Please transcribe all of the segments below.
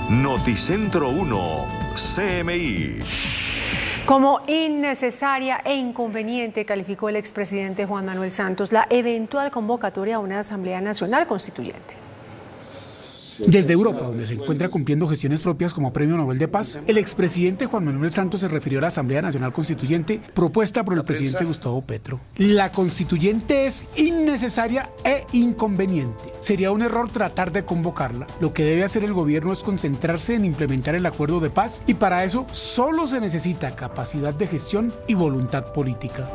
Noticentro 1, CMI. Como innecesaria e inconveniente calificó el expresidente Juan Manuel Santos la eventual convocatoria a una Asamblea Nacional Constituyente. Desde Europa, donde se encuentra cumpliendo gestiones propias como Premio Nobel de Paz, el expresidente Juan Manuel Santos se refirió a la Asamblea Nacional Constituyente propuesta por el presidente Gustavo Petro. La constituyente es innecesaria e inconveniente. Sería un error tratar de convocarla. Lo que debe hacer el gobierno es concentrarse en implementar el acuerdo de paz y para eso solo se necesita capacidad de gestión y voluntad política.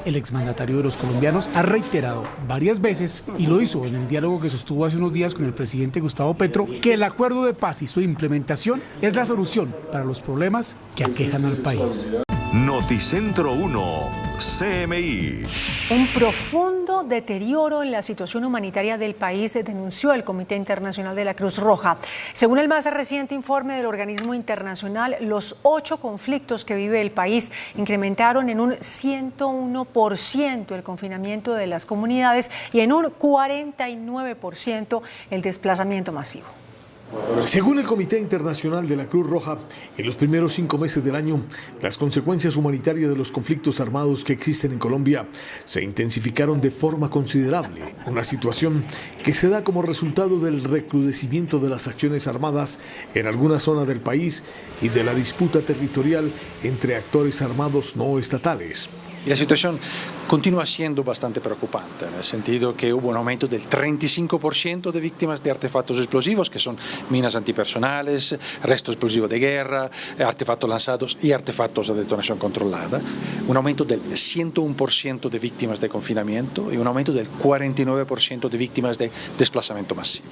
El exmandatario de los colombianos ha reiterado varias veces, y lo hizo en el diálogo que sostuvo hace unos días con el presidente Gustavo Petro, que el acuerdo de paz y su implementación es la solución para los problemas que aquejan al país. Noticentro 1, CMI. Un profundo deterioro en la situación humanitaria del país denunció el Comité Internacional de la Cruz Roja. Según el más reciente informe del organismo internacional, los 8 conflictos que vive el país incrementaron en un 101% el confinamiento de las comunidades y en un 49% el desplazamiento masivo. Según el Comité Internacional de la Cruz Roja, en los primeros 5 meses del año, las consecuencias humanitarias de los conflictos armados que existen en Colombia se intensificaron de forma considerable, una situación que se da como resultado del recrudecimiento de las acciones armadas en algunas zonas del país y de la disputa territorial entre actores armados no estatales. Y la situación continúa siendo bastante preocupante, en el sentido que hubo un aumento del 35% de víctimas de artefactos explosivos, que son minas antipersonales, restos explosivos de guerra, artefactos lanzados y artefactos de detonación controlada, un aumento del 101% de víctimas de confinamiento y un aumento del 49% de víctimas de desplazamiento masivo.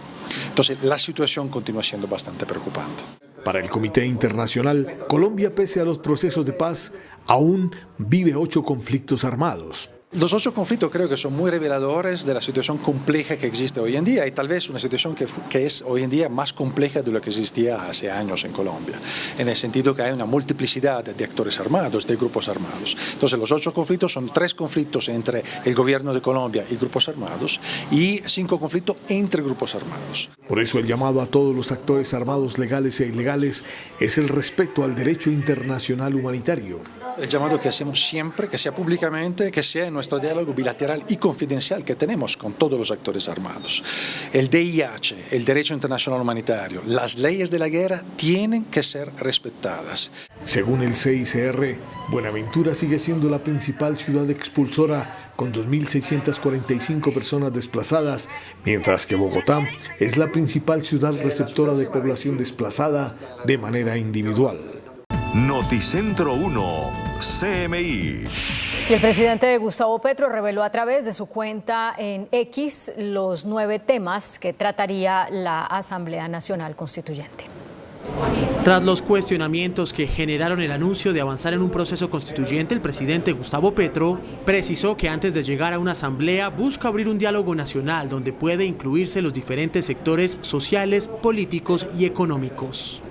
Entonces, la situación continúa siendo bastante preocupante. Para el Comité Internacional, Colombia, pese a los procesos de paz, aún vive 8 conflictos armados. Los 8 conflictos creo que son muy reveladores de la situación compleja que existe hoy en día y tal vez una situación que es hoy en día más compleja de lo que existía hace años en Colombia, en el sentido que hay una multiplicidad de actores armados, de grupos armados. Entonces los 8 conflictos son 3 conflictos entre el gobierno de Colombia y grupos armados y 5 conflictos entre grupos armados. Por eso el llamado a todos los actores armados legales e ilegales es el respeto al derecho internacional humanitario. El llamado que hacemos siempre, que sea públicamente, que sea en nuestro diálogo bilateral y confidencial que tenemos con todos los actores armados. El DIH, el derecho internacional humanitario, las leyes de la guerra tienen que ser respetadas. Según el CICR, Buenaventura sigue siendo la principal ciudad expulsora con 2.645 personas desplazadas, mientras que Bogotá es la principal ciudad receptora de población desplazada de manera individual. Noticentro 1, CMI. Y el presidente Gustavo Petro reveló a través de su cuenta en X los 9 temas que trataría la Asamblea Nacional Constituyente. Tras los cuestionamientos que generaron el anuncio de avanzar en un proceso constituyente, el presidente Gustavo Petro precisó que antes de llegar a una asamblea busca abrir un diálogo nacional donde puede incluirse los diferentes sectores sociales, políticos y económicos.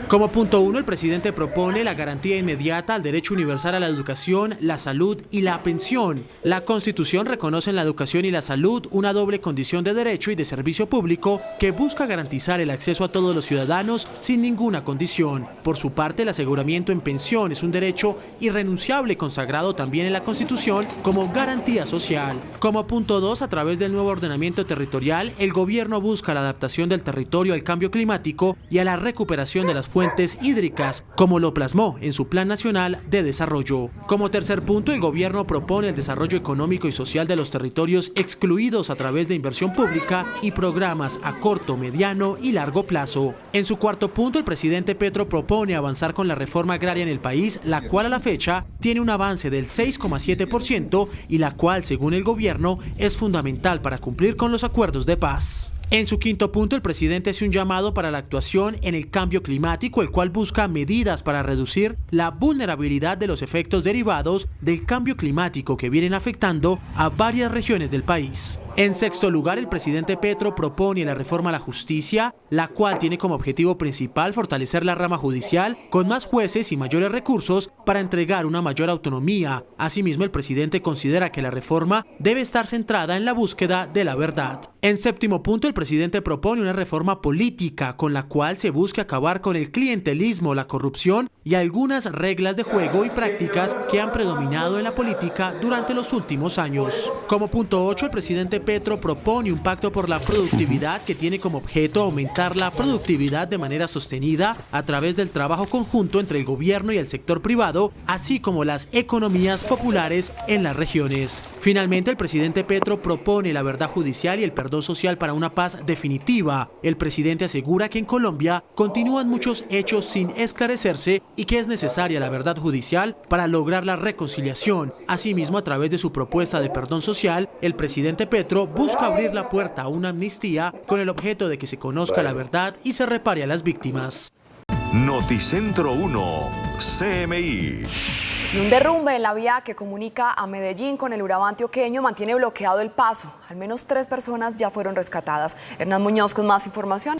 Como punto 1, el presidente propone la garantía inmediata al derecho universal a la educación, la salud y la pensión. La Constitución reconoce en la educación y la salud una doble condición de derecho y de servicio público que busca garantizar el acceso a todos los ciudadanos sin ninguna condición. Por su parte, el aseguramiento en pensión es un derecho irrenunciable consagrado también en la Constitución como garantía social. Como punto 2, a través del nuevo ordenamiento territorial, el gobierno busca la adaptación del territorio al cambio climático y a la recuperación de las fuentes hídricas, como lo plasmó en su Plan Nacional de Desarrollo. Como tercer punto, el gobierno propone el desarrollo económico y social de los territorios excluidos a través de inversión pública y programas a corto, mediano y largo plazo. En su cuarto punto, el presidente Petro propone avanzar con la reforma agraria en el país, la cual a la fecha tiene un avance del 6,7% y la cual, según el gobierno, es fundamental para cumplir con los acuerdos de paz. En su quinto punto, el presidente hace un llamado para la actuación en el cambio climático, el cual busca medidas para reducir la vulnerabilidad de los efectos derivados del cambio climático que vienen afectando a varias regiones del país. En sexto lugar, el presidente Petro propone la reforma a la justicia, la cual tiene como objetivo principal fortalecer la rama judicial con más jueces y mayores recursos para entregar una mayor autonomía. Asimismo, el presidente considera que la reforma debe estar centrada en la búsqueda de la verdad. En séptimo punto, el presidente propone una reforma política con la cual se busca acabar con el clientelismo, la corrupción y algunas reglas de juego y prácticas que han predominado en la política durante los últimos años. Como punto 8, el presidente Petro propone un pacto por la productividad que tiene como objeto aumentar la productividad de manera sostenida a través del trabajo conjunto entre el gobierno y el sector privado, así como las economías populares en las regiones. Finalmente, el presidente Petro propone la verdad judicial y el perdón social para una paz definitiva. El presidente asegura que en Colombia continúan muchos hechos sin esclarecerse y que es necesaria la verdad judicial para lograr la reconciliación. Asimismo, a través de su propuesta de perdón social, el presidente Petro busca abrir la puerta a una amnistía con el objeto de que se conozca la verdad y se repare a las víctimas. Noticentro 1, CMI. Y un derrumbe en la vía que comunica a Medellín con el Urabá antioqueño mantiene bloqueado el paso. Al menos 3 personas ya fueron rescatadas. Hernán Muñoz con más información.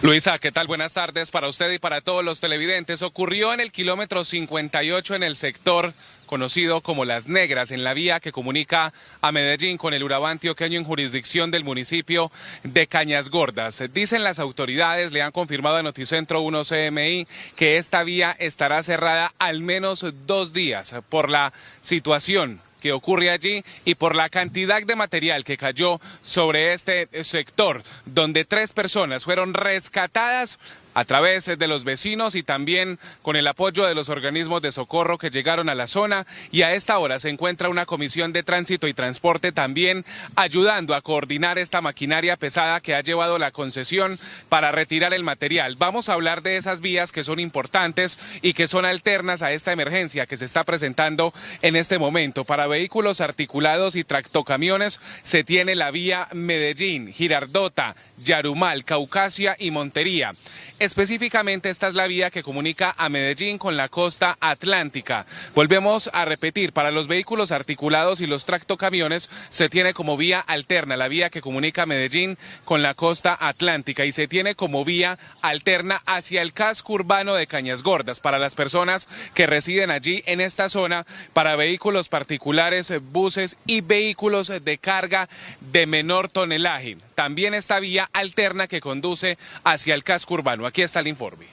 Luisa, ¿qué tal? Buenas tardes para usted y para todos los televidentes. Ocurrió en el kilómetro 58 en el sector conocido como Las Negras, en la vía que comunica a Medellín con el Urabá antioqueño en jurisdicción del municipio de Cañas Gordas. Dicen las autoridades, le han confirmado a Noticentro 1 CMI, que esta vía estará cerrada al menos 2 días por la situación que ocurre allí y por la cantidad de material que cayó sobre este sector, donde 3 personas fueron rescatadas a través de los vecinos y también con el apoyo de los organismos de socorro que llegaron a la zona, y a esta hora se encuentra una comisión de tránsito y transporte también ayudando a coordinar esta maquinaria pesada que ha llevado la concesión para retirar el material. Vamos a hablar de esas vías que son importantes y que son alternas a esta emergencia que se está presentando en este momento. Para vehículos articulados y tractocamiones se tiene la vía Medellín, Girardota, Yarumal, Caucasia y Montería. Específicamente esta es la vía que comunica a Medellín con la costa atlántica. Volvemos a repetir, para los vehículos articulados y los tractocamiones se tiene como vía alterna la vía que comunica a Medellín con la costa atlántica, y se tiene como vía alterna hacia el casco urbano de Cañas Gordas para las personas que residen allí en esta zona, para vehículos particulares, buses y vehículos de carga de menor tonelaje. También esta vía alterna que conduce hacia el casco urbano. Aquí está el informe.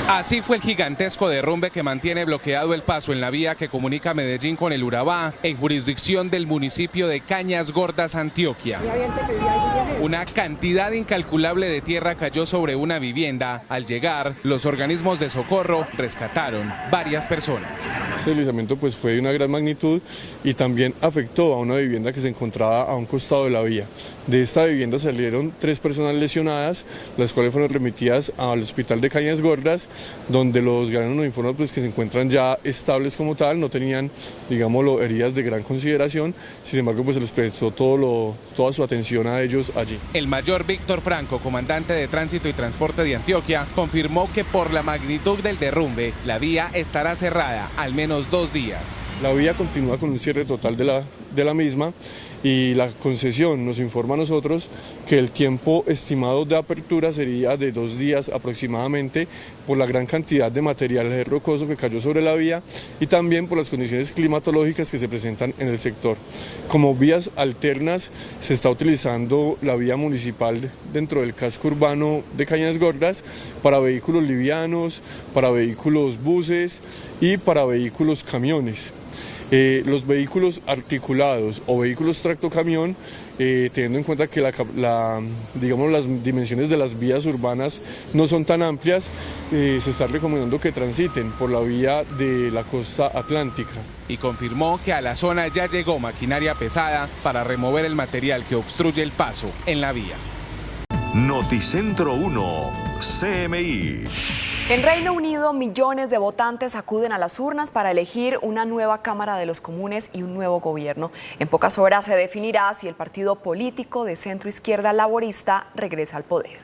Así fue el gigantesco derrumbe que mantiene bloqueado el paso en la vía que comunica Medellín con el Urabá, en jurisdicción del municipio de Cañas Gordas, Antioquia. Una cantidad incalculable de tierra cayó sobre una vivienda. Al llegar, los organismos de socorro rescataron varias personas. Este deslizamiento pues fue de una gran magnitud y también afectó a una vivienda que se encontraba a un costado de la vía. De esta vivienda salieron 3 personas lesionadas, las cuales fueron remitidas al hospital de Cañas Gordas, donde los ganaron nos informan pues que se encuentran ya estables como tal, no tenían, digámoslo, heridas de gran consideración. Sin embargo, pues se les prestó toda su atención a ellos allí. El mayor Víctor Franco, comandante de Tránsito y Transporte de Antioquia, confirmó que por la magnitud del derrumbe, la vía estará cerrada al menos 2 días. La vía continúa con un cierre total de la misma, y la concesión nos informa a nosotros que el tiempo estimado de apertura sería de 2 días aproximadamente, por la gran cantidad de material rocoso que cayó sobre la vía y también por las condiciones climatológicas que se presentan en el sector. Como vías alternas se está utilizando la vía municipal dentro del casco urbano de Cañas Gordas para vehículos livianos, para vehículos buses y para vehículos camiones. Los vehículos articulados o vehículos tractocamión, teniendo en cuenta que digamos, las dimensiones de las vías urbanas no son tan amplias, se está recomendando que transiten por la vía de la costa atlántica. Y confirmó que a la zona ya llegó maquinaria pesada para remover el material que obstruye el paso en la vía. Noticentro 1, CMI. En Reino Unido, millones de votantes acuden a las urnas para elegir una nueva Cámara de los Comunes y un nuevo gobierno. En pocas horas se definirá si el partido político de centro-izquierda laborista regresa al poder.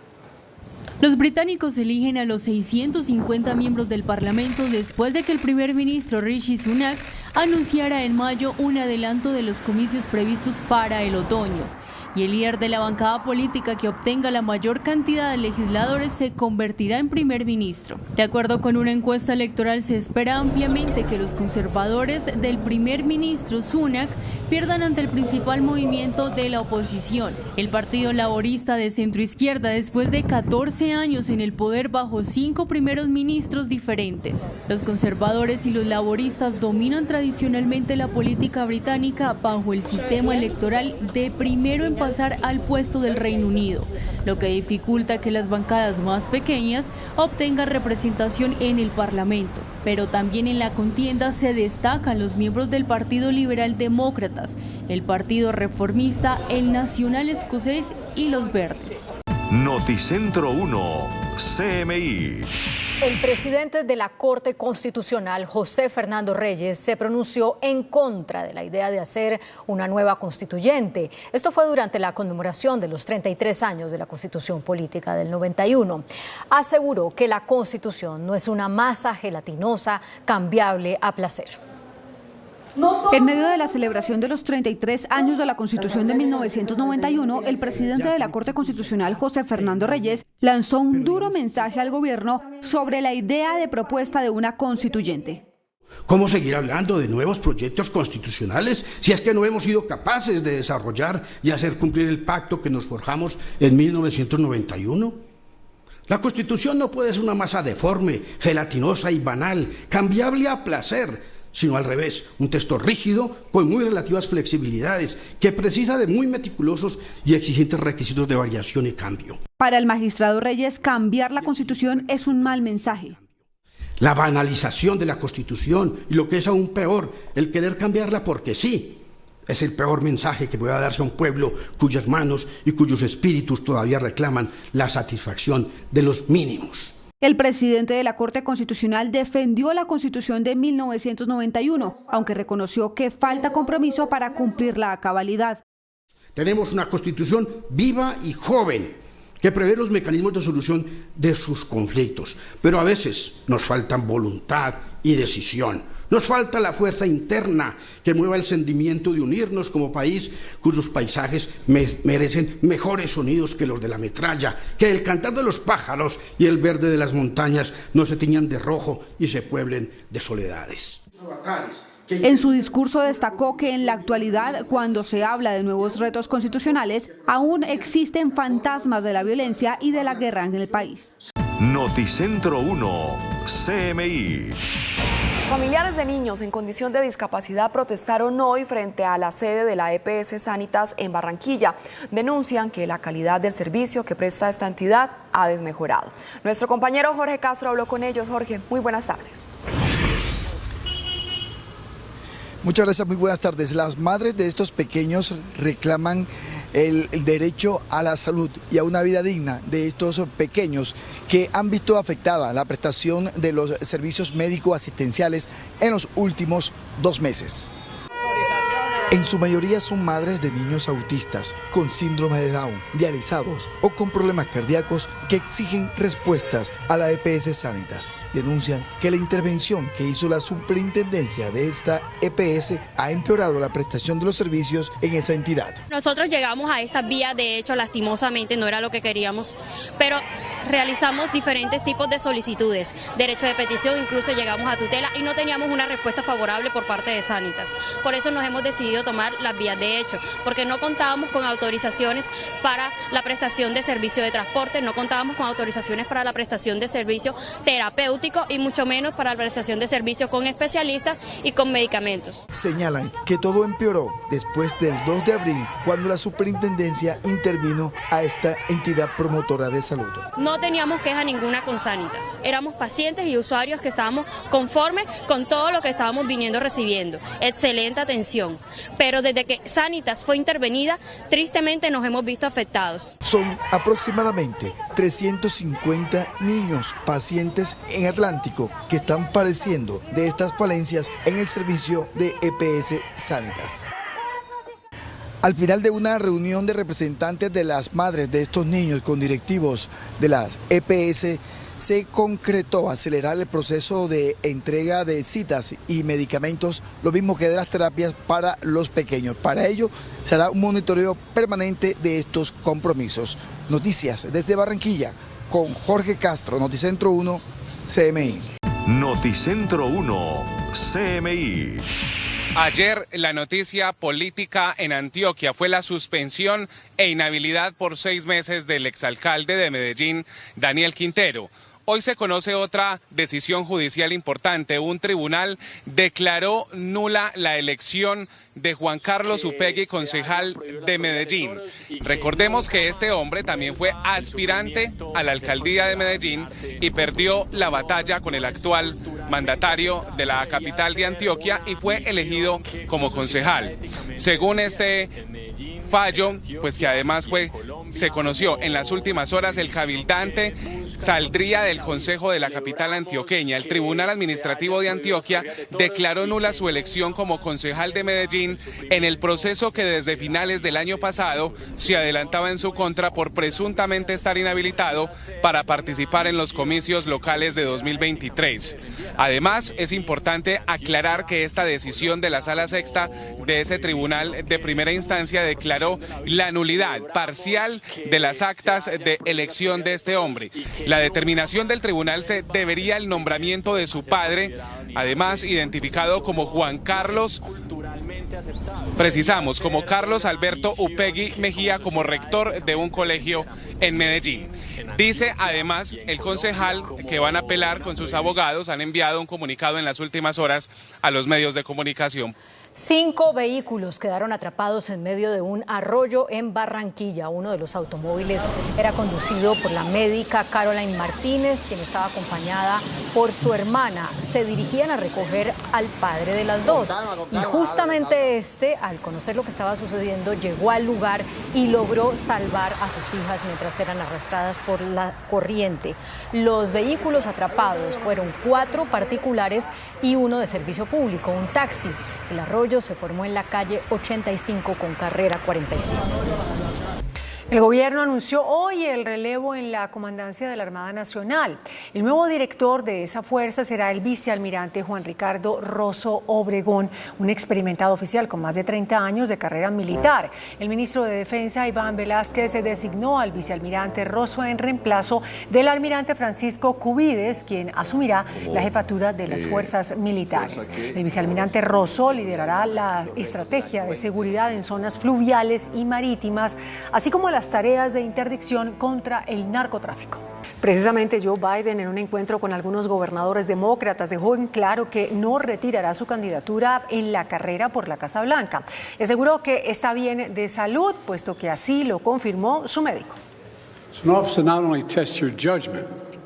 Los británicos eligen a los 650 miembros del Parlamento después de que el primer ministro Rishi Sunak anunciara en mayo un adelanto de los comicios previstos para el otoño. y el líder de la bancada política que obtenga la mayor cantidad de legisladores se convertirá en primer ministro. De acuerdo con una encuesta electoral, se espera ampliamente que los conservadores del primer ministro Sunak pierdan ante el principal movimiento de la oposición, el Partido Laborista de centroizquierda, después de 14 años en el poder bajo 5 primeros ministros diferentes. Los conservadores y los laboristas dominan tradicionalmente la política británica bajo el sistema electoral de primero en pasar al puesto del Reino Unido, lo que dificulta que las bancadas más pequeñas obtengan representación en el Parlamento. Pero también en la contienda se destacan los miembros del Partido Liberal Demócratas, el Partido Reformista, el Nacional Escocés y los Verdes. Noticentro 1, CMI. El presidente de la Corte Constitucional, José Fernando Reyes, se pronunció en contra de la idea de hacer una nueva constituyente. Esto fue durante la conmemoración de los 33 años de la Constitución Política del 91. Aseguró que la Constitución no es una masa gelatinosa cambiable a placer. En medio de la celebración de los 33 años de la Constitución de 1991, el presidente de la Corte Constitucional, José Fernando Reyes, lanzó un duro mensaje al gobierno sobre la idea de propuesta de una constituyente. ¿Cómo seguir hablando de nuevos proyectos constitucionales si es que no hemos sido capaces de desarrollar y hacer cumplir el pacto que nos forjamos en 1991? La Constitución no puede ser una masa deforme, gelatinosa y banal, cambiable a placer, sino al revés, un texto rígido con muy relativas flexibilidades, que precisa de muy meticulosos y exigentes requisitos de variación y cambio. Para el magistrado Reyes, cambiar la Constitución es un mal mensaje. La banalización de la Constitución y, lo que es aún peor, el querer cambiarla porque sí, es el peor mensaje que pueda darse a un pueblo cuyas manos y cuyos espíritus todavía reclaman la satisfacción de los mínimos. El presidente de la Corte Constitucional defendió la Constitución de 1991, aunque reconoció que falta compromiso para cumplirla a cabalidad. Tenemos una Constitución viva y joven, que prevé los mecanismos de solución de sus conflictos, pero a veces nos faltan voluntad y decisión. Nos falta la fuerza interna que mueva el sentimiento de unirnos como país, cuyos paisajes merecen mejores sonidos que los de la metralla, que el cantar de los pájaros y el verde de las montañas no se tiñan de rojo y se pueblen de soledades. En su discurso destacó que en la actualidad, cuando se habla de nuevos retos constitucionales, aún existen fantasmas de la violencia y de la guerra en el país. Noticentro 1, CMI. Familiares de niños en condición de discapacidad protestaron hoy frente a la sede de la EPS Sanitas en Barranquilla. Denuncian que la calidad del servicio que presta esta entidad ha desmejorado. Nuestro compañero Jorge Castro habló con ellos. Jorge, muy buenas tardes. Muchas gracias, muy buenas tardes. Las madres de estos pequeños reclaman el derecho a la salud y a una vida digna de estos pequeños que han visto afectada la prestación de los servicios médico-asistenciales en los últimos 2 meses. En su mayoría son madres de niños autistas, con síndrome de Down, dializados o con problemas cardíacos que exigen respuestas a la EPS Sanitas. Denuncian que la intervención que hizo la superintendencia de esta EPS ha empeorado la prestación de los servicios en esa entidad. Nosotros llegamos a esta vía, de hecho, lastimosamente no era lo que queríamos, pero realizamos diferentes tipos de solicitudes, derecho de petición, incluso llegamos a tutela y no teníamos una respuesta favorable por parte de Sanitas. Por eso nos hemos decidido tomar las vías de hecho, porque no contábamos con autorizaciones para la prestación de servicio de transporte, no contábamos con autorizaciones para la prestación de servicio terapéutico y mucho menos para la prestación de servicios con especialistas y con medicamentos. Señalan que todo empeoró después del 2 de abril, cuando la superintendencia intervino a esta entidad promotora de salud. No teníamos queja ninguna con Sanitas, éramos pacientes y usuarios que estábamos conformes con todo lo que estábamos viniendo recibiendo, excelente atención, pero desde que Sanitas fue intervenida, tristemente nos hemos visto afectados. Son aproximadamente 350 niños pacientes en Atlántico que están padeciendo de estas falencias en el servicio de EPS Sanitas. Al final de una reunión de representantes de las madres de estos niños con directivos de las EPS, se concretó acelerar el proceso de entrega de citas y medicamentos, lo mismo que de las terapias para los pequeños. Para ello, se hará un monitoreo permanente de estos compromisos. Noticias desde Barranquilla, con Jorge Castro, Noticentro 1, CMI. Noticentro 1, CMI. Ayer la noticia política en Antioquia fue la suspensión e inhabilidad por 6 meses del exalcalde de Medellín, Daniel Quintero. Hoy se conoce otra decisión judicial importante. Un tribunal declaró nula la elección de Juan Carlos Upegui, concejal de Medellín. Recordemos que este hombre también fue aspirante a la alcaldía de Medellín y perdió la batalla con el actual mandatario de la capital de Antioquia y fue elegido como concejal. Según este fallo, pues que además se conoció en las últimas horas, el cabildante saldría del Consejo de la capital antioqueña. El Tribunal Administrativo de Antioquia declaró nula su elección como concejal de Medellín en el proceso que desde finales del año pasado se adelantaba en su contra por presuntamente estar inhabilitado para participar en los comicios locales de 2023. Además, es importante aclarar que esta decisión de la Sala Sexta de ese tribunal de primera instancia declaró la nulidad parcial de las actas de elección de este hombre. La determinación del tribunal se debería al nombramiento de su padre, además identificado como Juan Carlos, precisamos, como Carlos Alberto Upegui Mejía, como rector de un colegio en Medellín. Dice además el concejal que van a apelar con sus abogados, han enviado un comunicado en las últimas horas a los medios de comunicación. 5 vehículos quedaron atrapados en medio de un arroyo en Barranquilla. Uno de los automóviles era conducido por la médica Caroline Martínez, quien estaba acompañada por su hermana. Se dirigían a recoger al padre de las dos. Y justamente al conocer lo que estaba sucediendo, llegó al lugar y logró salvar a sus hijas mientras eran arrastradas por la corriente. Los vehículos atrapados fueron 4 particulares y uno de servicio público, un taxi. El arroyo se formó en la calle 85 con carrera 47. El gobierno anunció hoy el relevo en la comandancia de la Armada Nacional. El nuevo director de esa fuerza será el vicealmirante Juan Ricardo Rosso Obregón, un experimentado oficial con más de 30 años de carrera militar. El ministro de Defensa, Iván Velázquez, designó al vicealmirante Rosso en reemplazo del almirante Francisco Cubides, quien asumirá la jefatura de las fuerzas militares. El vicealmirante Rosso liderará la estrategia de seguridad en zonas fluviales y marítimas, así como las tareas de interdicción contra el narcotráfico. Precisamente Joe Biden, en un encuentro con algunos gobernadores demócratas, dejó en claro que no retirará su candidatura en la carrera por la Casa Blanca. Y aseguró que está bien de salud, puesto que así lo confirmó su médico.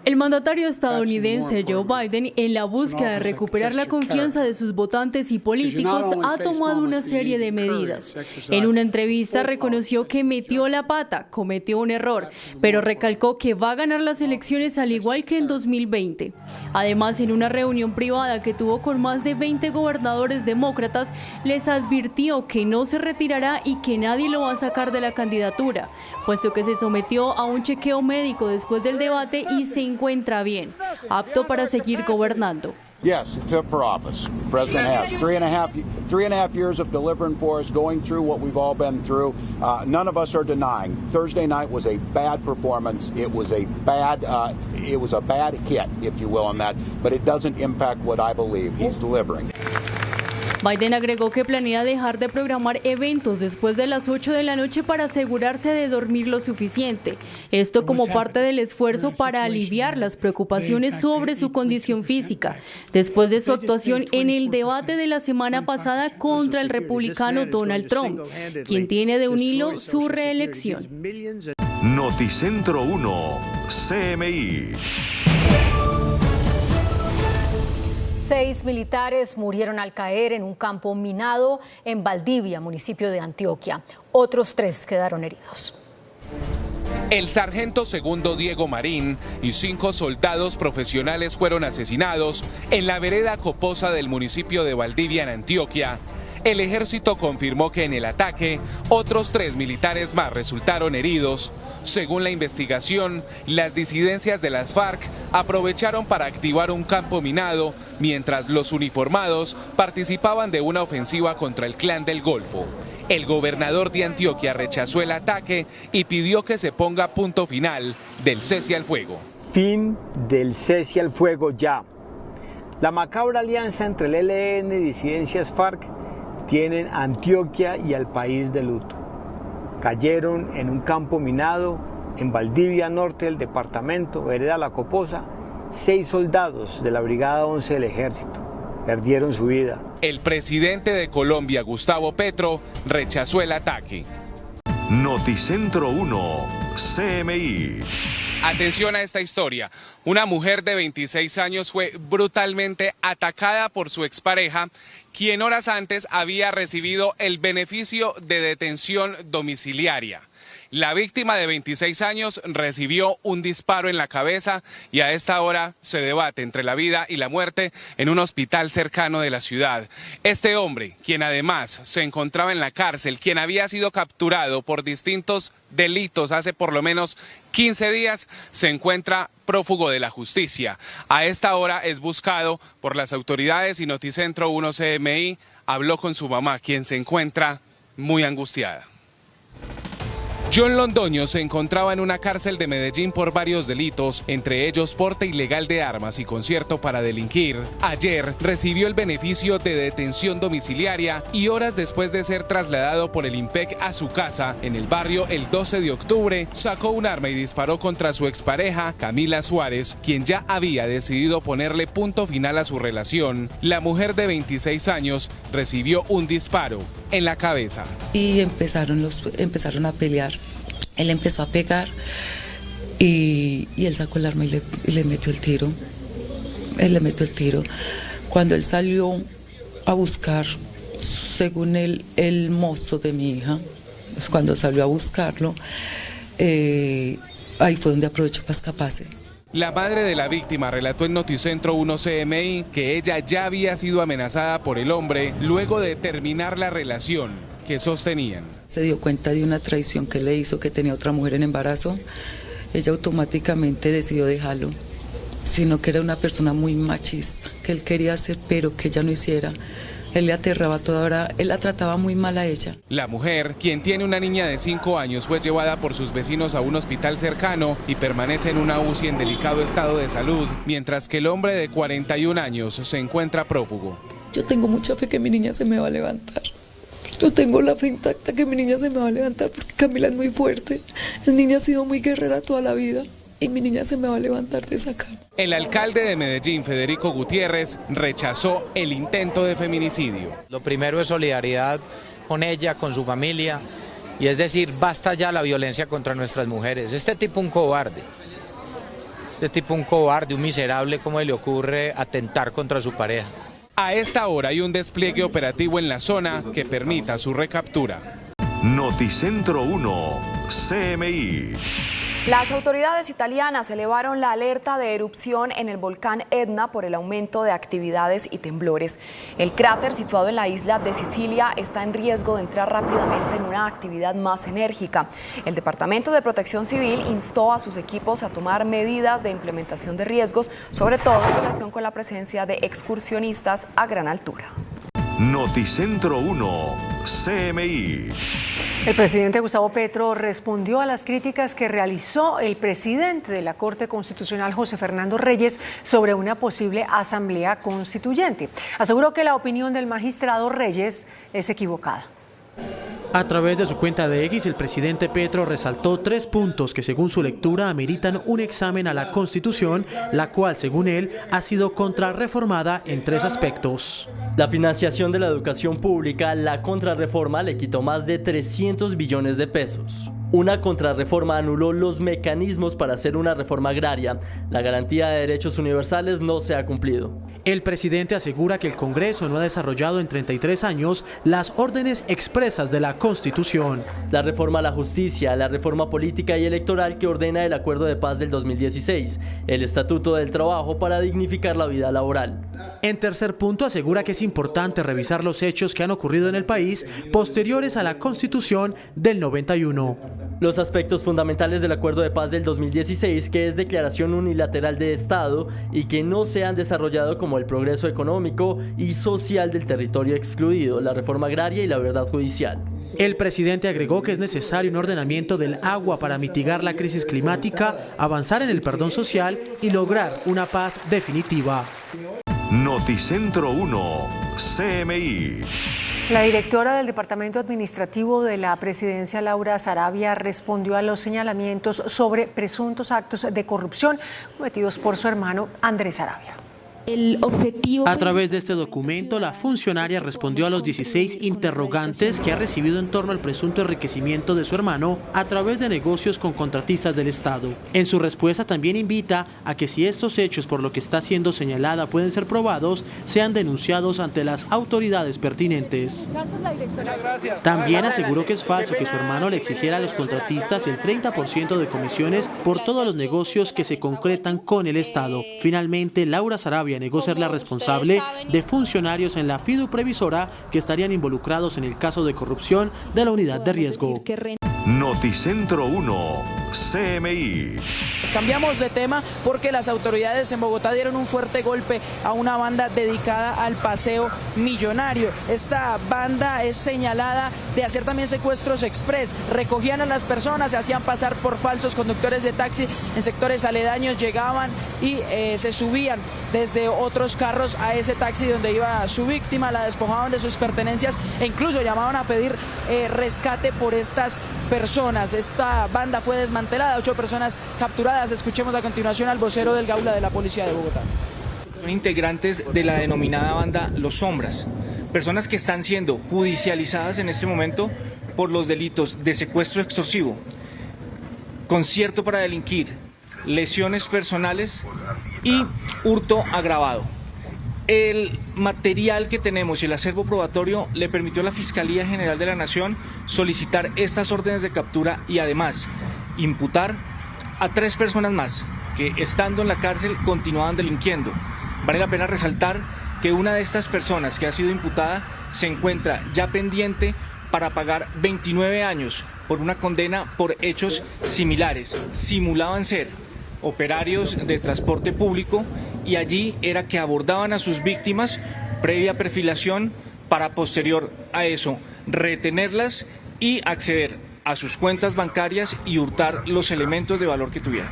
El mandatario estadounidense Joe Biden, en la búsqueda de recuperar la confianza de sus votantes y políticos, ha tomado una serie de medidas. En una entrevista reconoció que metió la pata, cometió un error, pero recalcó que va a ganar las elecciones al igual que en 2020. Además, en una reunión privada que tuvo con más de 20 gobernadores demócratas, les advirtió que no se retirará y que nadie lo va a sacar de la candidatura, puesto que se sometió a un chequeo médico después del debate y se encuentra bien, apto para seguir gobernando. Yes, fit for office. The president has three and a half years of delivering for us, going through what we've all been through. None of us are denying. Thursday night was a bad performance. It was a bad hit, if you will, on that. But it doesn't impact what I believe. He's delivering. Biden agregó que planea dejar de programar eventos después de las 8 de la noche para asegurarse de dormir lo suficiente. Esto como parte del esfuerzo para aliviar las preocupaciones sobre su condición física, después de su actuación en el debate de la semana pasada contra el republicano Donald Trump, quien tiene de un hilo su reelección. Noticentro 1, CMI. 6 militares murieron al caer en un campo minado en Valdivia, municipio de Antioquia. Otros 3 quedaron heridos. El sargento segundo Diego Marín y 5 soldados profesionales fueron asesinados en la vereda Coposa del municipio de Valdivia, en Antioquia, El ejército confirmó que en el ataque otros 3 militares más resultaron heridos. Según la investigación, las disidencias de las FARC aprovecharon para activar un campo minado, mientras los uniformados participaban de una ofensiva contra el Clan del Golfo. El gobernador de Antioquia rechazó el ataque y pidió que se ponga punto final del cese al fuego. Fin del cese al fuego ya. La macabra alianza entre el ELN y disidencias FARC tienen a Antioquia y al país de luto. Cayeron en un campo minado en Valdivia Norte del departamento Vereda La Coposa 6 soldados de la Brigada 11 del Ejército. Perdieron su vida. El presidente de Colombia, Gustavo Petro, rechazó el ataque. Noticentro 1, CMI. Atención a esta historia. Una mujer de 26 años fue brutalmente atacada por su expareja, quien horas antes había recibido el beneficio de detención domiciliaria. La víctima de 26 años recibió un disparo en la cabeza y a esta hora se debate entre la vida y la muerte en un hospital cercano de la ciudad. Este hombre, quien además se encontraba en la cárcel, quien había sido capturado por distintos delitos hace por lo menos 15 días, se encuentra prófugo de la justicia. A esta hora es buscado por las autoridades y Noticentro 1 CMI habló con su mamá, quien se encuentra muy angustiada. John Londoño se encontraba en una cárcel de Medellín por varios delitos, entre ellos porte ilegal de armas y concierto para delinquir. Ayer recibió el beneficio de detención domiciliaria y horas después de ser trasladado por el IMPEC a su casa en el barrio el 12 de octubre, sacó un arma y disparó contra su expareja, Camila Suárez, quien ya había decidido ponerle punto final a su relación. La mujer de 26 años recibió un disparo en la cabeza. Y empezaron a pelear. Él empezó a pegar y él sacó el arma y le metió el tiro. Él le metió el tiro. Cuando él salió a buscar, según él, el mozo de mi hija, pues cuando salió a buscarlo, ahí fue donde aprovechó para escaparse. La madre de la víctima relató en Noticentro 1 CMI que ella ya había sido amenazada por el hombre luego de terminar la relación que sostenían. Se dio cuenta de una traición que le hizo, que tenía otra mujer en embarazo. Ella automáticamente decidió dejarlo, sino que era una persona muy machista, que él quería hacer pero que ella no hiciera. Él le aterraba toda hora, él la trataba muy mal a ella. La mujer, quien tiene una niña de 5 años, fue llevada por sus vecinos a un hospital cercano y permanece en una UCI en delicado estado de salud, mientras que el hombre de 41 años se encuentra prófugo. Yo tengo mucha fe que mi niña se me va a levantar. Yo tengo la fe intacta que mi niña se me va a levantar porque Camila es muy fuerte. Esa niña ha sido muy guerrera toda la vida y mi niña se me va a levantar de esa cama. El alcalde de Medellín, Federico Gutiérrez, rechazó el intento de feminicidio. Lo primero es solidaridad con ella, con su familia, y es decir, basta ya la violencia contra nuestras mujeres. Este tipo un cobarde, un miserable, ¿cómo le ocurre atentar contra su pareja? A esta hora hay un despliegue operativo en la zona que permita su recaptura. Noticentro 1, CMI. Las autoridades italianas elevaron la alerta de erupción en el volcán Etna por el aumento de actividades y temblores. El cráter situado en la isla de Sicilia está en riesgo de entrar rápidamente en una actividad más enérgica. El Departamento de Protección Civil instó a sus equipos a tomar medidas de implementación de riesgos, sobre todo en relación con la presencia de excursionistas a gran altura. Noticentro 1, CMI. El presidente Gustavo Petro respondió a las críticas que realizó el presidente de la Corte Constitucional, José Fernando Reyes, sobre una posible asamblea constituyente. Aseguró que la opinión del magistrado Reyes es equivocada. A través de su cuenta de X, el presidente Petro resaltó 3 puntos que según su lectura ameritan un examen a la Constitución, la cual según él ha sido contrarreformada en 3 aspectos. La financiación de la educación pública, la contrarreforma le quitó más de 300 billones de pesos. Una contrarreforma anuló los mecanismos para hacer una reforma agraria. La garantía de derechos universales no se ha cumplido. El presidente asegura que el Congreso no ha desarrollado en 33 años las órdenes expresas de la Constitución. La reforma a la justicia, la reforma política y electoral que ordena el Acuerdo de Paz del 2016, el Estatuto del Trabajo para dignificar la vida laboral. En tercer punto, asegura que es importante revisar los hechos que han ocurrido en el país posteriores a la Constitución del 91. Los aspectos fundamentales del Acuerdo de Paz del 2016, que es declaración unilateral de Estado y que no se han desarrollado, como el progreso económico y social del territorio excluido, la reforma agraria y la verdad judicial. El presidente agregó que es necesario un ordenamiento del agua para mitigar la crisis climática, avanzar en el perdón social y lograr una paz definitiva. Noticentro 1, CMI. La directora del Departamento Administrativo de la Presidencia, Laura Saravia, respondió a los señalamientos sobre presuntos actos de corrupción cometidos por su hermano Andrés Saravia. A través de este documento, la funcionaria respondió a los 16 interrogantes que ha recibido en torno al presunto enriquecimiento de su hermano a través de negocios con contratistas del Estado. En su respuesta también invita a que si estos hechos por lo que está siendo señalada pueden ser probados, sean denunciados ante las autoridades pertinentes. También aseguró que es falso que su hermano le exigiera a los contratistas el 30% de comisiones por todos los negocios que se concretan con el Estado. Finalmente, Laura Saravia negó ser la responsable de funcionarios en la FIDU Previsora que estarían involucrados en el caso de corrupción de la unidad de riesgo. Noticentro 1, CMI. Cambiamos de tema porque las autoridades en Bogotá dieron un fuerte golpe a una banda dedicada al paseo millonario. Esta banda es señalada de hacer también secuestros express. Recogían a las personas, se hacían pasar por falsos conductores de taxi en sectores aledaños, llegaban y se subían desde otros carros a ese taxi donde iba su víctima, la despojaban de sus pertenencias e incluso llamaban a pedir rescate por estas personas. Esta banda fue desmantelada, 8 personas capturadas. Escuchemos a continuación al vocero del Gaula de la Policía de Bogotá. Son integrantes de la denominada banda Los Sombras, personas que están siendo judicializadas en este momento por los delitos de secuestro extorsivo, concierto para delinquir, lesiones personales y hurto agravado. El material que tenemos y el acervo probatorio le permitió a la Fiscalía General de la Nación solicitar estas órdenes de captura y además imputar a 3 personas más que estando en la cárcel continuaban delinquiendo. Vale la pena resaltar que una de estas personas que ha sido imputada se encuentra ya pendiente para pagar 29 años por una condena por hechos similares. Simulaban ser operarios de transporte público y allí era que abordaban a sus víctimas previa perfilación para posterior a eso retenerlas y acceder a sus cuentas bancarias y hurtar los elementos de valor que tuvieran.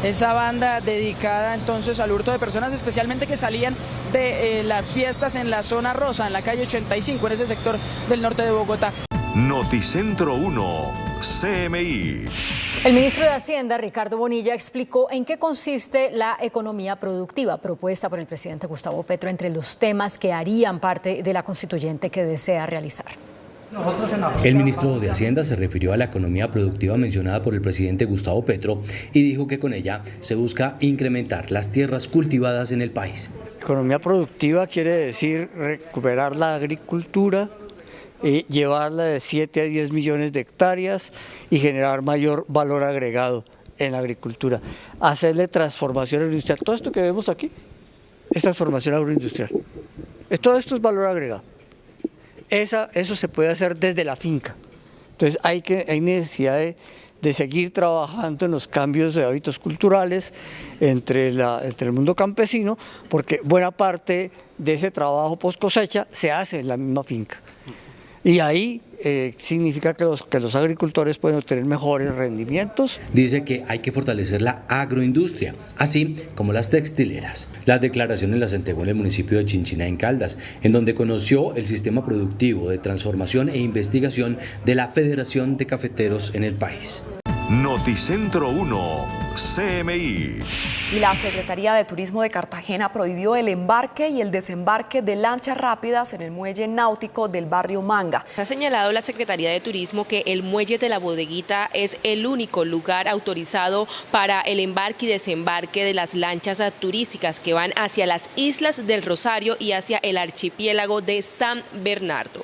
Esa banda dedicada entonces al hurto de personas, especialmente que salían de las fiestas en la zona rosa, en la calle 85, en ese sector del norte de Bogotá. Noticentro 1, CMI. El ministro de Hacienda, Ricardo Bonilla, explicó en qué consiste la economía productiva propuesta por el presidente Gustavo Petro entre los temas que harían parte de la constituyente que desea realizar. El ministro de Hacienda se refirió a la economía productiva mencionada por el presidente Gustavo Petro y dijo que con ella se busca incrementar las tierras cultivadas en el país. Economía productiva quiere decir recuperar la agricultura, llevarla de 7 a 10 millones de hectáreas y generar mayor valor agregado en la agricultura. Hacerle transformación agroindustrial. Todo esto que vemos aquí es transformación agroindustrial. Todo esto es valor agregado. Eso se puede hacer desde la finca. Entonces hay necesidad de seguir trabajando en los cambios de hábitos culturales entre el mundo campesino, porque buena parte de ese trabajo post cosecha se hace en la misma finca. Y ahí significa que los agricultores pueden obtener mejores rendimientos. Dice que hay que fortalecer la agroindustria, así como las textileras. Las declaraciones las entregó en el municipio de Chinchiná, en Caldas, en donde conoció el sistema productivo de transformación e investigación de la Federación de Cafeteros en el país. Noticentro 1, CMI. Y la Secretaría de Turismo de Cartagena prohibió el embarque y el desembarque de lanchas rápidas en el muelle náutico del barrio Manga. Ha señalado la Secretaría de Turismo que el muelle de la Bodeguita es el único lugar autorizado para el embarque y desembarque de las lanchas turísticas que van hacia las Islas del Rosario y hacia el archipiélago de San Bernardo.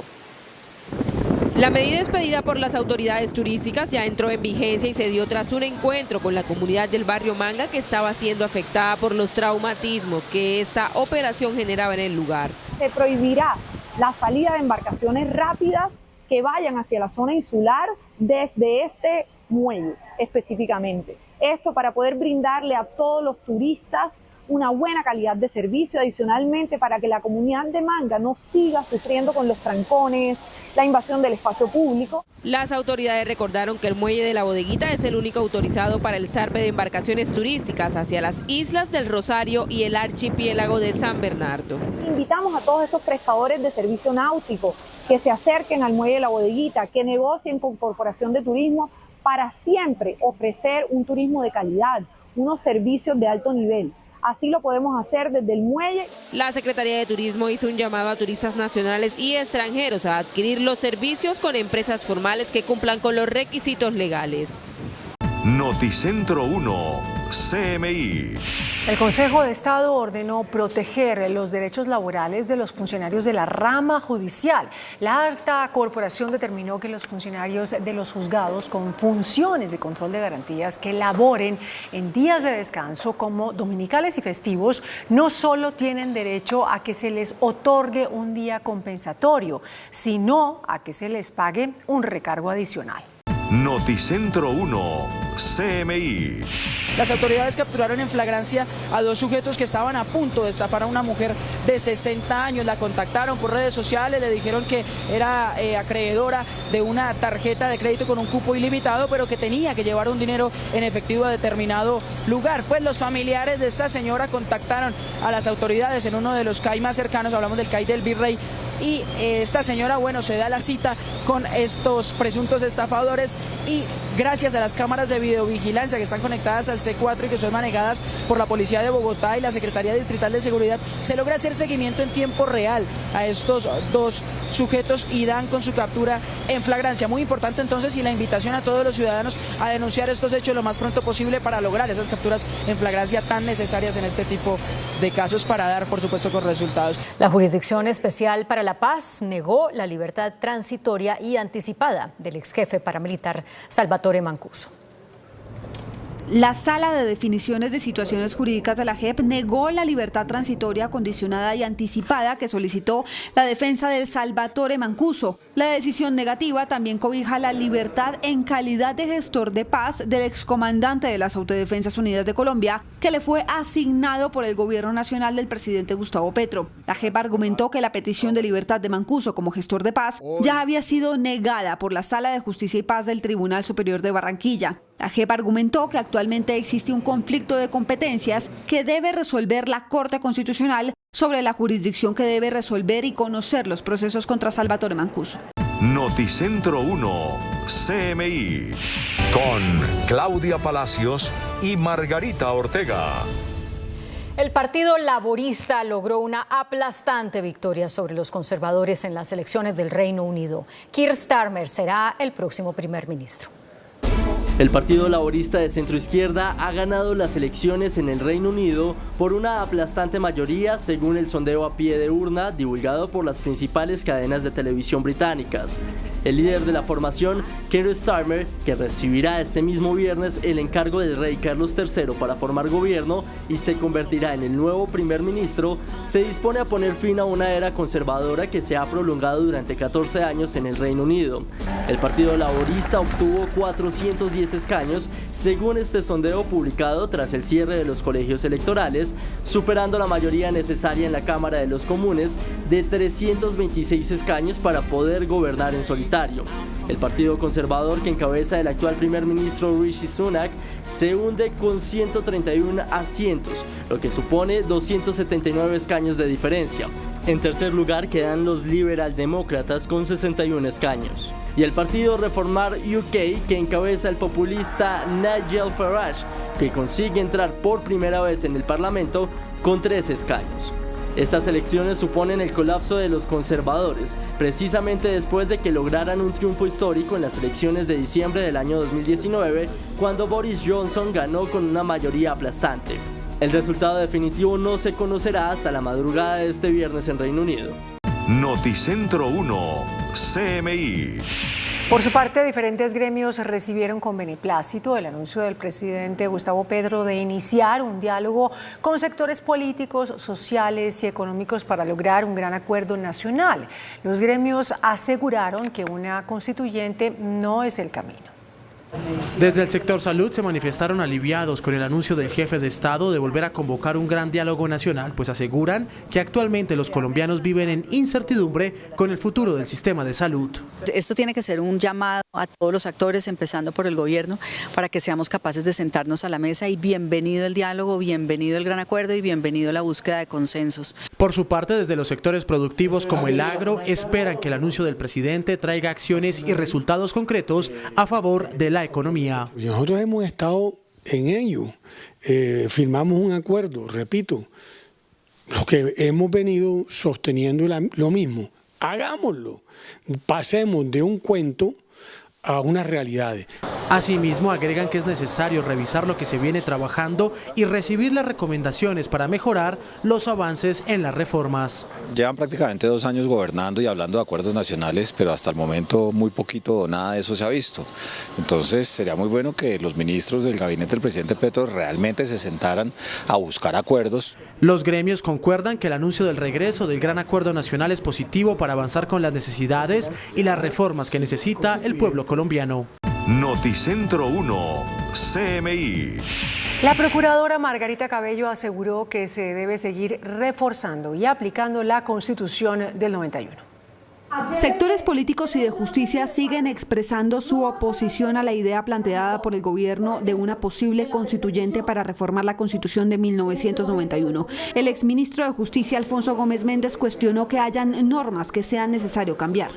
La medida expedida por las autoridades turísticas ya entró en vigencia y se dio tras un encuentro con la comunidad del barrio Manga que estaba siendo afectada por los traumatismos que esta operación generaba en el lugar. Se prohibirá la salida de embarcaciones rápidas que vayan hacia la zona insular desde este muelle específicamente. Esto para poder brindarle a todos los turistas una buena calidad de servicio, adicionalmente para que la comunidad de Manga no siga sufriendo con los trancones, la invasión del espacio público. Las autoridades recordaron que el muelle de la Bodeguita es el único autorizado para el zarpe de embarcaciones turísticas hacia las Islas del Rosario y el archipiélago de San Bernardo. Invitamos a todos estos prestadores de servicio náutico que se acerquen al muelle de la Bodeguita, que negocien con Corporación de Turismo para siempre ofrecer un turismo de calidad, unos servicios de alto nivel. Así lo podemos hacer desde el muelle. La Secretaría de Turismo hizo un llamado a turistas nacionales y extranjeros a adquirir los servicios con empresas formales que cumplan con los requisitos legales. Noticentro 1, CMI. El Consejo de Estado ordenó proteger los derechos laborales de los funcionarios de la rama judicial. La alta corporación determinó que los funcionarios de los juzgados con funciones de control de garantías que laboren en días de descanso como dominicales y festivos no solo tienen derecho a que se les otorgue un día compensatorio, sino a que se les pague un recargo adicional. Noticentro 1, CMI. Las autoridades capturaron en flagrancia a dos sujetos que estaban a punto de estafar a una mujer de 60 años. La contactaron por redes sociales, le dijeron que era acreedora de una tarjeta de crédito con un cupo ilimitado, pero que tenía que llevar un dinero en efectivo a determinado lugar. Pues los familiares de esta señora contactaron a las autoridades en uno de los CAI más cercanos, hablamos del CAI del Virrey, y esta señora, bueno, se da la cita con estos presuntos estafadores y gracias a las cámaras de videovigilancia que están conectadas al C4 y que son manejadas por la Policía de Bogotá y la Secretaría Distrital de Seguridad, se logra hacer seguimiento en tiempo real a estos dos sujetos y dan con su captura en flagrancia. Muy importante entonces, y la invitación a todos los ciudadanos a denunciar estos hechos lo más pronto posible para lograr esas capturas en flagrancia tan necesarias en este tipo de casos para dar, por supuesto, con resultados. La Jurisdicción Especial para la Paz negó la libertad transitoria y anticipada del ex jefe paramilitar Salvatore Mancuso. La Sala de Definiciones de Situaciones Jurídicas de la JEP negó la libertad transitoria condicionada y anticipada que solicitó la defensa del Salvatore Mancuso. La decisión negativa también cobija la libertad en calidad de gestor de paz del excomandante de las Autodefensas Unidas de Colombia, que le fue asignado por el gobierno nacional del presidente Gustavo Petro. La JEP argumentó que la petición de libertad de Mancuso como gestor de paz ya había sido negada por la Sala de Justicia y Paz del Tribunal Superior de Barranquilla. La JEP argumentó que actualmente existe un conflicto de competencias que debe resolver la Corte Constitucional sobre la jurisdicción que debe resolver y conocer los procesos contra Salvatore Mancuso. Noticentro 1, CMI. Con Claudia Palacios y Margarita Ortega. El Partido Laborista logró una aplastante victoria sobre los conservadores en las elecciones del Reino Unido. Keir Starmer será el próximo primer ministro. El Partido Laborista de centroizquierda ha ganado las elecciones en el Reino Unido por una aplastante mayoría según el sondeo a pie de urna divulgado por las principales cadenas de televisión británicas. El líder de la formación, Keir Starmer, que recibirá este mismo viernes el encargo del rey Carlos III para formar gobierno y se convertirá en el nuevo primer ministro, se dispone a poner fin a una era conservadora que se ha prolongado durante 14 años en el Reino Unido. El Partido Laborista obtuvo 410 escaños, según este sondeo publicado tras el cierre de los colegios electorales, superando la mayoría necesaria en la Cámara de los Comunes de 326 escaños para poder gobernar en solitario. El Partido Conservador, que encabeza el actual primer ministro Rishi Sunak, se hunde con 131 asientos, lo que supone 279 escaños de diferencia. En tercer lugar quedan los liberaldemócratas con 61 escaños. y el partido Reformar UK, que encabeza el populista Nigel Farage, que consigue entrar por primera vez en el Parlamento con 3 escaños. Estas elecciones suponen el colapso de los conservadores, precisamente después de que lograran un triunfo histórico en las elecciones de diciembre del año 2019, cuando Boris Johnson ganó con una mayoría aplastante. El resultado definitivo no se conocerá hasta la madrugada de este viernes en Reino Unido. Noticentro 1, CMI. Por su parte, diferentes gremios recibieron con beneplácito el anuncio del presidente Gustavo Petro de iniciar un diálogo con sectores políticos, sociales y económicos para lograr un gran acuerdo nacional. Los gremios aseguraron que una constituyente no es el camino. Desde el sector salud se manifestaron aliviados con el anuncio del jefe de Estado de volver a convocar un gran diálogo nacional, pues aseguran que actualmente los colombianos viven en incertidumbre con el futuro del sistema de salud. Esto tiene que ser un llamado a todos los actores, empezando por el gobierno, para que seamos capaces de sentarnos a la mesa, y bienvenido el diálogo, bienvenido el gran acuerdo y bienvenido la búsqueda de consensos. Por su parte, desde los sectores productivos como el agro, esperan que el anuncio del presidente traiga acciones y resultados concretos a favor de la economía. Nosotros hemos estado en ello, firmamos un acuerdo, repito, lo que hemos venido sosteniendo lo mismo, hagámoslo, pasemos de un cuento a unas realidades. Asimismo, agregan que es necesario revisar lo que se viene trabajando y recibir las recomendaciones para mejorar los avances en las reformas. Llevan prácticamente 2 años gobernando y hablando de acuerdos nacionales, pero hasta el momento muy poquito o nada de eso se ha visto. Entonces sería muy bueno que los ministros del gabinete del presidente Petro realmente se sentaran a buscar acuerdos. Los gremios concuerdan que el anuncio del regreso del gran acuerdo nacional es positivo para avanzar con las necesidades y las reformas que necesita el pueblo colombiano. Noticentro 1, CMI. La procuradora Margarita Cabello aseguró que se debe seguir reforzando y aplicando la Constitución del 91. Sectores políticos y de justicia siguen expresando su oposición a la idea planteada por el gobierno de una posible constituyente para reformar la Constitución de 1991. El exministro de Justicia, Alfonso Gómez Méndez, cuestionó que hayan normas que sean necesario cambiar.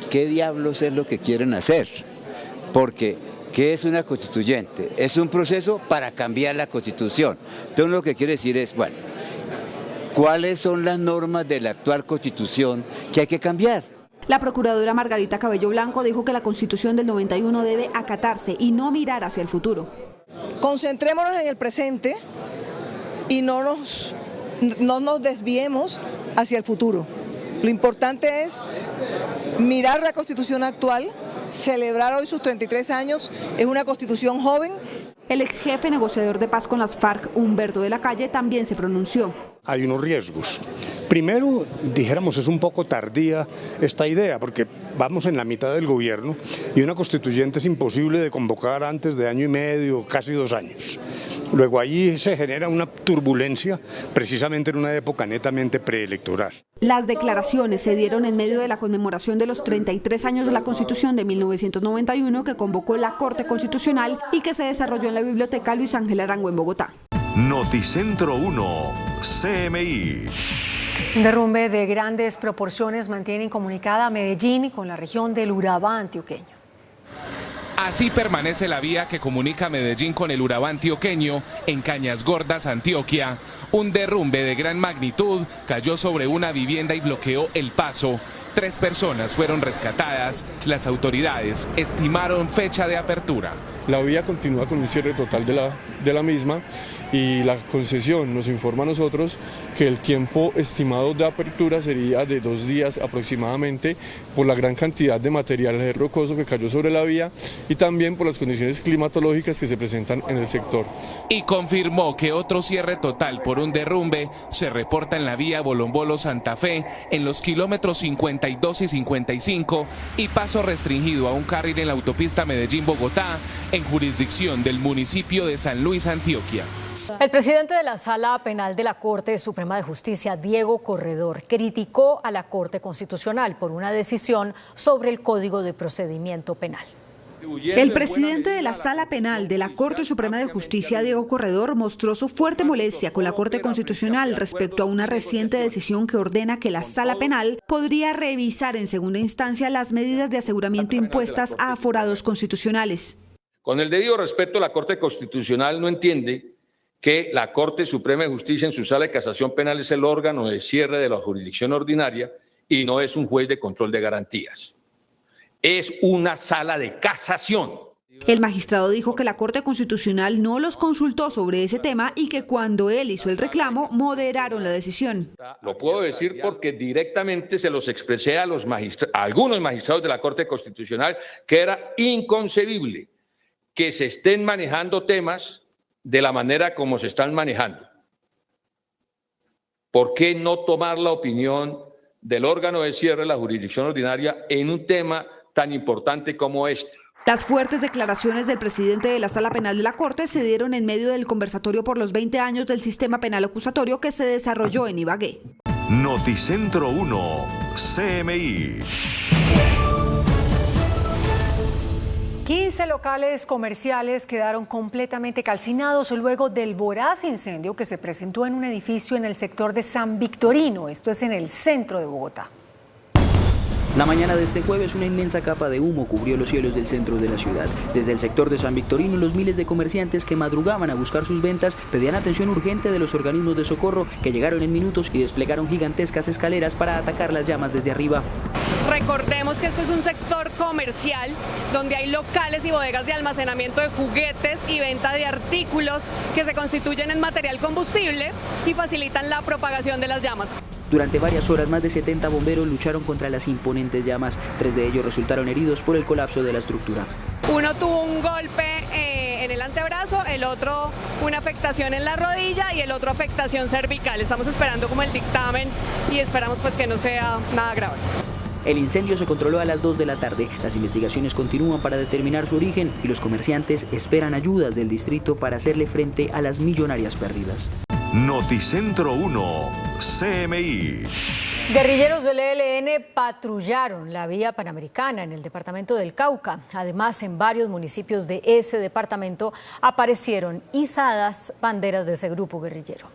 ¿Qué diablos es lo que quieren hacer? Porque, ¿qué es una constituyente? Es un proceso para cambiar la Constitución. Entonces lo que quiere decir es, bueno, ¿cuáles son las normas de la actual Constitución que hay que cambiar? La procuradora Margarita Cabello Blanco dijo que la Constitución del 91 debe acatarse y no mirar hacia el futuro. Concentrémonos en el presente y no nos desviemos hacia el futuro. Lo importante es mirar la Constitución actual, celebrar hoy sus 33 años, es una Constitución joven. El ex jefe negociador de paz con las FARC, Humberto de la Calle, también se pronunció. Hay unos riesgos. Primero, dijéramos, es un poco tardía esta idea, porque vamos en la mitad del gobierno y una constituyente es imposible de convocar antes de 1 año y medio, casi 2 años. Luego allí se genera una turbulencia, precisamente en una época netamente preelectoral. Las declaraciones se dieron en medio de la conmemoración de los 33 años de la Constitución de 1991 que convocó la Corte Constitucional y que se desarrolló en la Biblioteca Luis Ángel Arango en Bogotá. Noticentro 1, CMI. Un derrumbe de grandes proporciones mantiene incomunicada a Medellín con la región del Urabá antioqueño. Así permanece la vía que comunica Medellín con el Urabá antioqueño en Cañas Gordas, Antioquia. Un derrumbe de gran magnitud cayó sobre una vivienda y bloqueó el paso. 3 personas fueron rescatadas. Las autoridades estimaron fecha de apertura. La vía continúa con un cierre total de la misma y la concesión nos informa a nosotros que el tiempo estimado de apertura sería de 2 días aproximadamente por la gran cantidad de material rocoso que cayó sobre la vía y también por las condiciones climatológicas que se presentan en el sector. Y confirmó que otro cierre total por un derrumbe se reporta en la vía Bolombolo-Santa Fe en los kilómetros 52 y 55 y paso restringido a un carril en la autopista Medellín-Bogotá en jurisdicción del municipio de San Luis, Antioquia. El presidente de la Sala Penal de la Corte Suprema de Justicia, Diego Corredor, criticó a la Corte Constitucional por una decisión sobre el Código de Procedimiento Penal. El presidente de la Sala Penal de la Corte Suprema de Justicia, Diego Corredor, mostró su fuerte molestia con la Corte Constitucional respecto a una reciente decisión que ordena que la Sala Penal podría revisar en segunda instancia las medidas de aseguramiento impuestas a aforados constitucionales. Con el debido respeto, la Corte Constitucional no entiende que la Corte Suprema de Justicia en su Sala de Casación Penal es el órgano de cierre de la jurisdicción ordinaria y no es un juez de control de garantías. Es una sala de casación. El magistrado dijo que la Corte Constitucional no los consultó sobre ese tema y que cuando él hizo el reclamo, moderaron la decisión. Lo puedo decir porque directamente se los expresé a algunos magistrados de la Corte Constitucional que era inconcebible que se estén manejando temas de la manera como se están manejando. ¿Por qué no tomar la opinión del órgano de cierre de la jurisdicción ordinaria en un tema tan importante como este? Las fuertes declaraciones del presidente de la Sala Penal de la Corte se dieron en medio del conversatorio por los 20 años del sistema penal acusatorio que se desarrolló en Ibagué. Noticentro 1, CMI. 15 locales comerciales quedaron completamente calcinados luego del voraz incendio que se presentó en un edificio en el sector de San Victorino, esto es en el centro de Bogotá. La mañana de este jueves, una inmensa capa de humo cubrió los cielos del centro de la ciudad. Desde el sector de San Victorino, los miles de comerciantes que madrugaban a buscar sus ventas pedían atención urgente de los organismos de socorro que llegaron en minutos y desplegaron gigantescas escaleras para atacar las llamas desde arriba. Recordemos que esto es un sector comercial donde hay locales y bodegas de almacenamiento de juguetes y venta de artículos que se constituyen en material combustible y facilitan la propagación de las llamas. Durante varias horas, más de 70 bomberos lucharon contra las imponentes llamas. 3 de ellos resultaron heridos por el colapso de la estructura. Uno tuvo un golpe en el antebrazo, el otro una afectación en la rodilla y el otro afectación cervical. Estamos esperando como el dictamen y esperamos pues que no sea nada grave. El incendio se controló a las 2 de la tarde. Las investigaciones continúan para determinar su origen y los comerciantes esperan ayudas del distrito para hacerle frente a las millonarias pérdidas. Noticentro 1, CMI. Guerrilleros del ELN patrullaron la vía panamericana en el departamento del Cauca. Además, en varios municipios de ese departamento aparecieron izadas banderas de ese grupo guerrillero.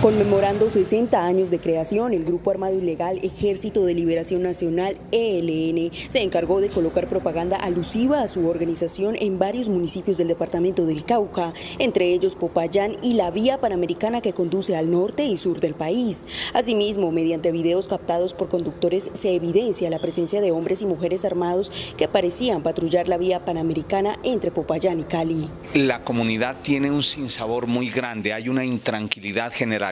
Conmemorando 60 años de creación, el grupo armado ilegal Ejército de Liberación Nacional, ELN, se encargó de colocar propaganda alusiva a su organización en varios municipios del departamento del Cauca, entre ellos Popayán y la vía panamericana que conduce al norte y sur del país. Asimismo, mediante videos captados por conductores, se evidencia la presencia de hombres y mujeres armados que parecían patrullar la vía panamericana entre Popayán y Cali. La comunidad tiene un sinsabor muy grande, hay una intranquilidad general.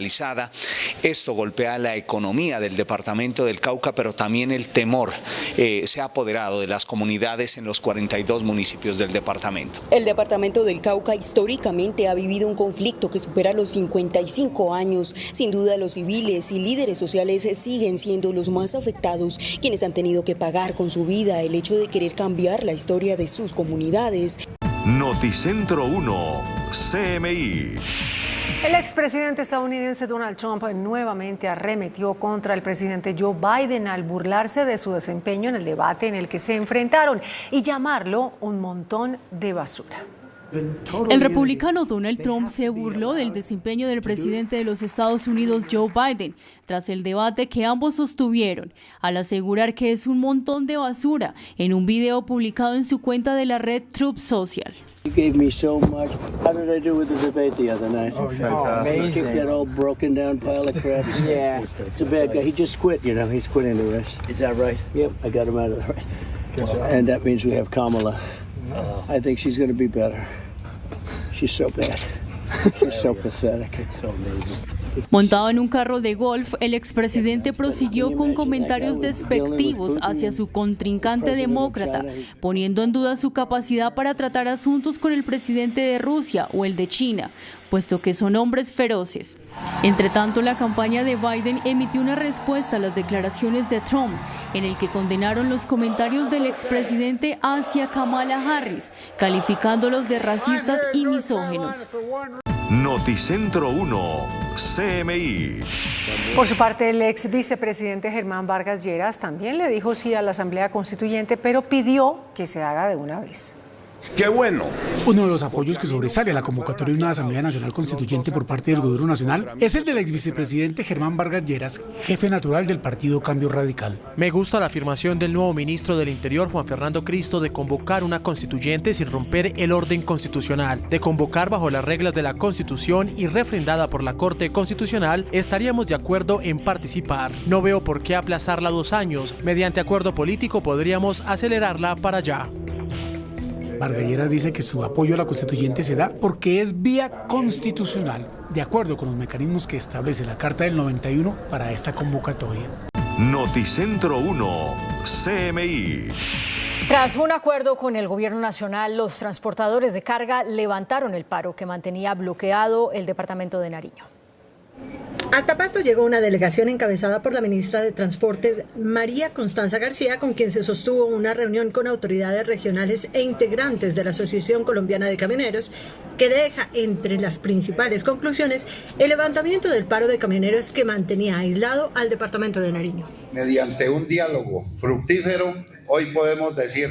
Esto golpea la economía del departamento del Cauca, pero también el temor se ha apoderado de las comunidades en los 42 municipios del departamento. El departamento del Cauca históricamente ha vivido un conflicto que supera los 55 años. Sin duda, los civiles y líderes sociales siguen siendo los más afectados, quienes han tenido que pagar con su vida el hecho de querer cambiar la historia de sus comunidades. Noticentro 1, CMI. El expresidente estadounidense Donald Trump nuevamente arremetió contra el presidente Joe Biden al burlarse de su desempeño en el debate en el que se enfrentaron y llamarlo un montón de basura. El republicano Donald Trump se burló del desempeño del presidente de los Estados Unidos, Joe Biden, tras el debate que ambos sostuvieron, al asegurar que es un montón de basura en un video publicado en su cuenta de la red Truth Social. You gave me so much. How did I do with the debate the other night? Oh, fantastic. He kicked that old broken down pile of crap. Yeah. It's a bad guy. He just quit, you know. He's quitting the race. Is that right? Yep, I got him out of the race. And that means we have Kamala. I think she's going to be better. She's so bad. She's so pathetic. It's so amazing. Montado en un carro de golf, el expresidente prosiguió con comentarios despectivos hacia su contrincante demócrata, poniendo en duda su capacidad para tratar asuntos con el presidente de Rusia o el de China, puesto que son hombres feroces. Entre tanto, la campaña de Biden emitió una respuesta a las declaraciones de Trump, en el que condenaron los comentarios del expresidente hacia Kamala Harris, calificándolos de racistas y misóginos. Noticentro 1, CMI. Por su parte, el ex vicepresidente Germán Vargas Lleras también le dijo sí a la Asamblea Constituyente, pero pidió que se haga de una vez. ¡Qué bueno! Uno de los apoyos que sobresale a la convocatoria de una Asamblea Nacional Constituyente por parte del Gobierno Nacional es el del exvicepresidente Germán Vargas Lleras, jefe natural del partido Cambio Radical. Me gusta la afirmación del nuevo ministro del Interior, Juan Fernando Cristo, de convocar una constituyente sin romper el orden constitucional, de convocar bajo las reglas de la Constitución y refrendada por la Corte Constitucional. Estaríamos de acuerdo en participar. No veo por qué aplazarla 2 años. Mediante acuerdo político podríamos acelerarla para allá. Vargas Lleras dice que su apoyo a la constituyente se da porque es vía constitucional, de acuerdo con los mecanismos que establece la Carta del 91 para esta convocatoria. Noticentro 1, CMI. Tras un acuerdo con el Gobierno Nacional, los transportadores de carga levantaron el paro que mantenía bloqueado el departamento de Nariño. Hasta Pasto llegó una delegación encabezada por la ministra de Transportes, María Constanza García, con quien se sostuvo una reunión con autoridades regionales e integrantes de la Asociación Colombiana de Camioneros, que deja entre las principales conclusiones el levantamiento del paro de camioneros que mantenía aislado al departamento de Nariño. Mediante un diálogo fructífero, hoy podemos decir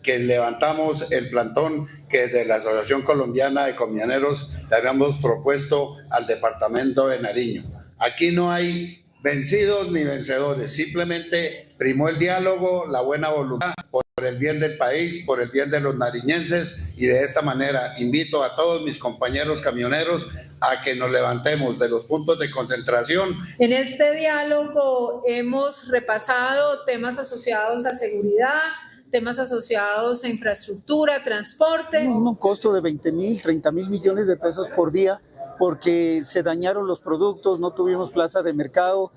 que levantamos el plantón que desde la Asociación Colombiana de Camioneros le habíamos propuesto al departamento de Nariño. Aquí no hay vencidos ni vencedores, simplemente primó el diálogo, la buena voluntad por el bien del país, por el bien de los nariñenses, y de esta manera invito a todos mis compañeros camioneros a que nos levantemos de los puntos de concentración. En este diálogo hemos repasado temas asociados a seguridad, temas asociados a infraestructura, transporte. Un costo de 20.000, 30.000 millones de pesos por día, porque se dañaron los productos, no tuvimos plaza de mercado,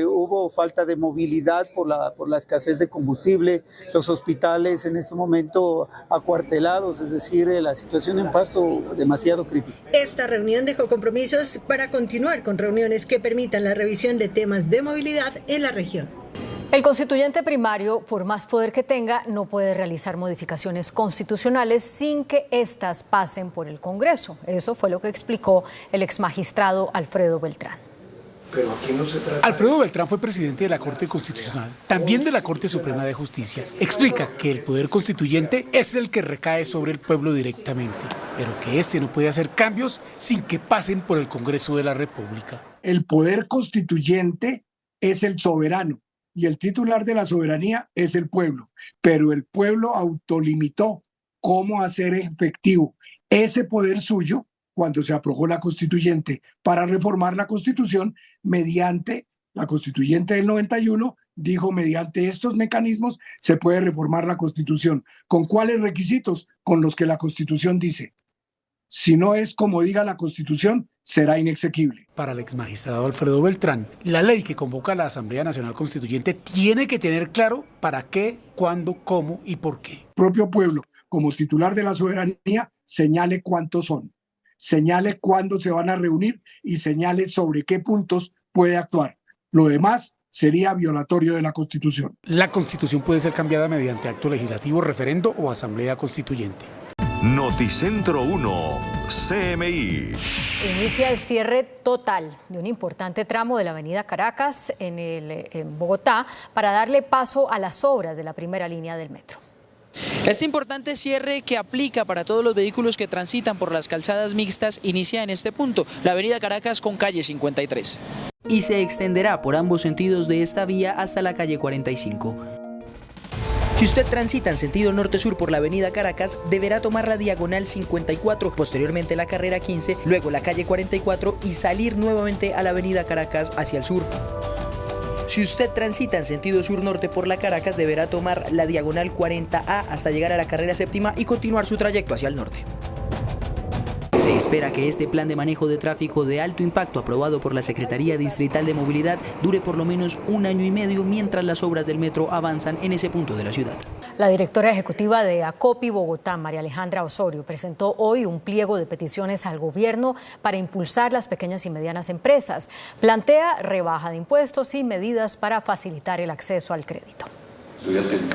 hubo falta de movilidad por la escasez de combustible, los hospitales en este momento acuartelados, es decir, la situación en Pasto demasiado crítica. Esta reunión dejó compromisos para continuar con reuniones que permitan la revisión de temas de movilidad en la región. El constituyente primario, por más poder que tenga, no puede realizar modificaciones constitucionales sin que éstas pasen por el Congreso. Eso fue lo que explicó el exmagistrado Alfredo Beltrán. Pero aquí no se trata. Alfredo Beltrán fue presidente de la Corte Constitucional, también de la Corte Suprema de Justicia. Explica que el poder constituyente es el que recae sobre el pueblo directamente, pero que este no puede hacer cambios sin que pasen por el Congreso de la República. El poder constituyente es el soberano y el titular de la soberanía es el pueblo, pero el pueblo autolimitó cómo hacer efectivo ese poder suyo cuando se aprobó la constituyente para reformar la Constitución mediante la constituyente del 91, dijo mediante estos mecanismos se puede reformar la Constitución. ¿Con cuáles requisitos? Con los que la Constitución dice. Si no es como diga la Constitución, será inexequible. Para el exmagistrado Alfredo Beltrán, la ley que convoca a la Asamblea Nacional Constituyente tiene que tener claro para qué, cuándo, cómo y por qué. El propio pueblo, como titular de la soberanía, señale cuántos son, señale cuándo se van a reunir y señale sobre qué puntos puede actuar. Lo demás sería violatorio de la Constitución. La Constitución puede ser cambiada mediante acto legislativo, referendo o Asamblea Constituyente. Noticentro 1, CMI. Inicia el cierre total de un importante tramo de la avenida Caracas en Bogotá para darle paso a las obras de la primera línea del metro. Este importante cierre que aplica para todos los vehículos que transitan por las calzadas mixtas inicia en este punto, la avenida Caracas con calle 53. Y se extenderá por ambos sentidos de esta vía hasta la calle 45. Si usted transita en sentido norte-sur por la avenida Caracas, deberá tomar la diagonal 54, posteriormente la carrera 15, luego la calle 44 y salir nuevamente a la avenida Caracas hacia el sur. Si usted transita en sentido sur-norte por la Caracas, deberá tomar la diagonal 40A hasta llegar a la carrera séptima y continuar su trayecto hacia el norte. Se espera que este plan de manejo de tráfico de alto impacto aprobado por la Secretaría Distrital de Movilidad dure por lo menos 1 año y medio mientras las obras del metro avanzan en ese punto de la ciudad. La directora ejecutiva de ACOPI Bogotá, María Alejandra Osorio, presentó hoy un pliego de peticiones al gobierno para impulsar las pequeñas y medianas empresas. Plantea rebaja de impuestos y medidas para facilitar el acceso al crédito.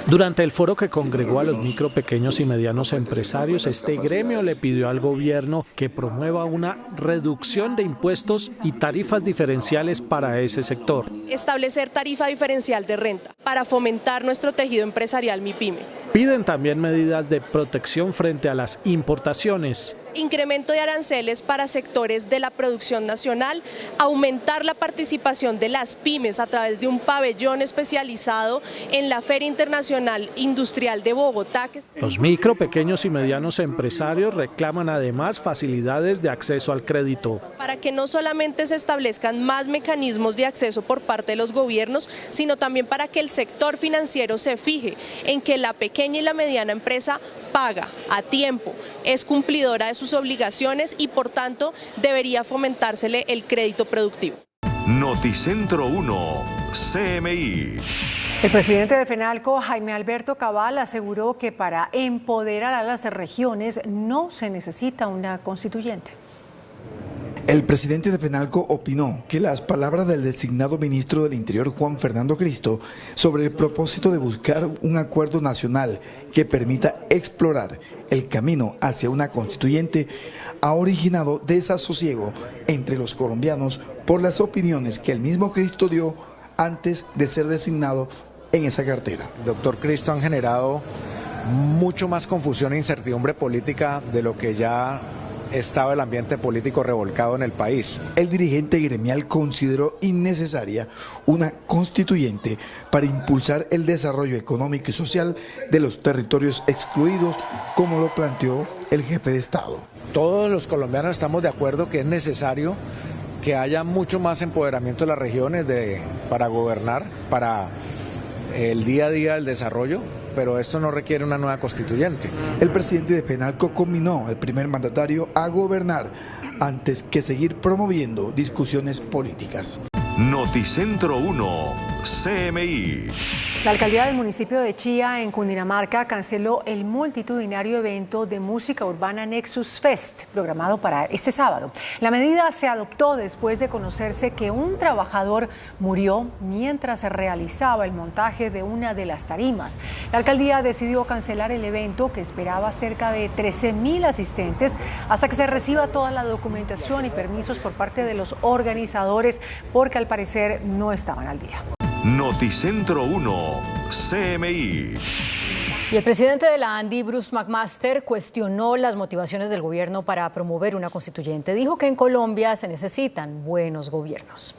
Durante el foro que congregó a los micro, pequeños y medianos empresarios, este gremio le pidió al gobierno que promueva una reducción de impuestos y tarifas diferenciales para ese sector. Establecer tarifa diferencial de renta para fomentar nuestro tejido empresarial MIPYME. Piden también medidas de protección frente a las importaciones. Incremento de aranceles para sectores de la producción nacional, aumentar la participación de las pymes a través de un pabellón especializado en la Feria Internacional Industrial de Bogotá. Los micro, pequeños y medianos empresarios reclaman además facilidades de acceso al crédito. Para que no solamente se establezcan más mecanismos de acceso por parte de los gobiernos, sino también para que el sector financiero se fije en que la pequeña y la mediana empresa paga a tiempo, es cumplidora de sus obligaciones y por tanto debería fomentársele el crédito productivo. Noticentro 1, CMI. El presidente de FENALCO, Jaime Alberto Cabal, aseguró que para empoderar a las regiones no se necesita una constituyente. El presidente de FENALCO opinó que las palabras del designado ministro del Interior, Juan Fernando Cristo, sobre el propósito de buscar un acuerdo nacional que permita explorar el camino hacia una constituyente, ha originado desasosiego entre los colombianos por las opiniones que el mismo Cristo dio antes de ser designado en esa cartera. Doctor Cristo, han generado mucho más confusión e incertidumbre política de lo que ya estaba el ambiente político revolcado en el país. El dirigente gremial consideró innecesaria una constituyente para impulsar el desarrollo económico y social de los territorios excluidos, como lo planteó el jefe de Estado. Todos los colombianos estamos de acuerdo que es necesario que haya mucho más empoderamiento de las regiones para gobernar, para el día a día del desarrollo, pero esto no requiere una nueva constituyente. El presidente de FENALCO conminó al primer mandatario a gobernar antes que seguir promoviendo discusiones políticas. Noticentro 1, CMI. La alcaldía del municipio de Chía, en Cundinamarca, canceló el multitudinario evento de música urbana Nexus Fest, programado para este sábado. La medida se adoptó después de conocerse que un trabajador murió mientras se realizaba el montaje de una de las tarimas. La alcaldía decidió cancelar el evento, que esperaba cerca de 13.000 asistentes, hasta que se reciba toda la documentación y permisos por parte de los organizadores, porque al parecer no estaban al día. Noticentro 1, CMI. Y el presidente de la ANDI, Bruce McMaster, cuestionó las motivaciones del gobierno para promover una constituyente. Dijo que en Colombia se necesitan buenos gobiernos.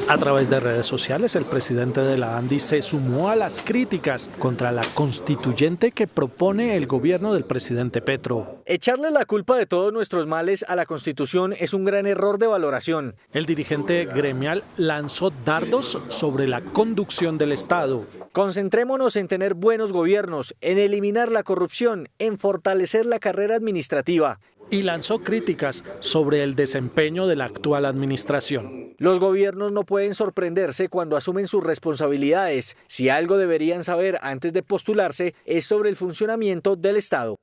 A través de redes sociales, el presidente de la ANDI se sumó a las críticas contra la constituyente que propone el gobierno del presidente Petro. Echarle la culpa de todos nuestros males a la Constitución es un gran error de valoración. El dirigente gremial lanzó dardos sobre la conducción del Estado. Concentrémonos en tener buenos gobiernos, en eliminar la corrupción, en fortalecer la carrera administrativa. Y lanzó críticas sobre el desempeño de la actual administración. Los gobiernos no pueden sorprenderse cuando asumen sus responsabilidades. Si algo deberían saber antes de postularse es sobre el funcionamiento del Estado.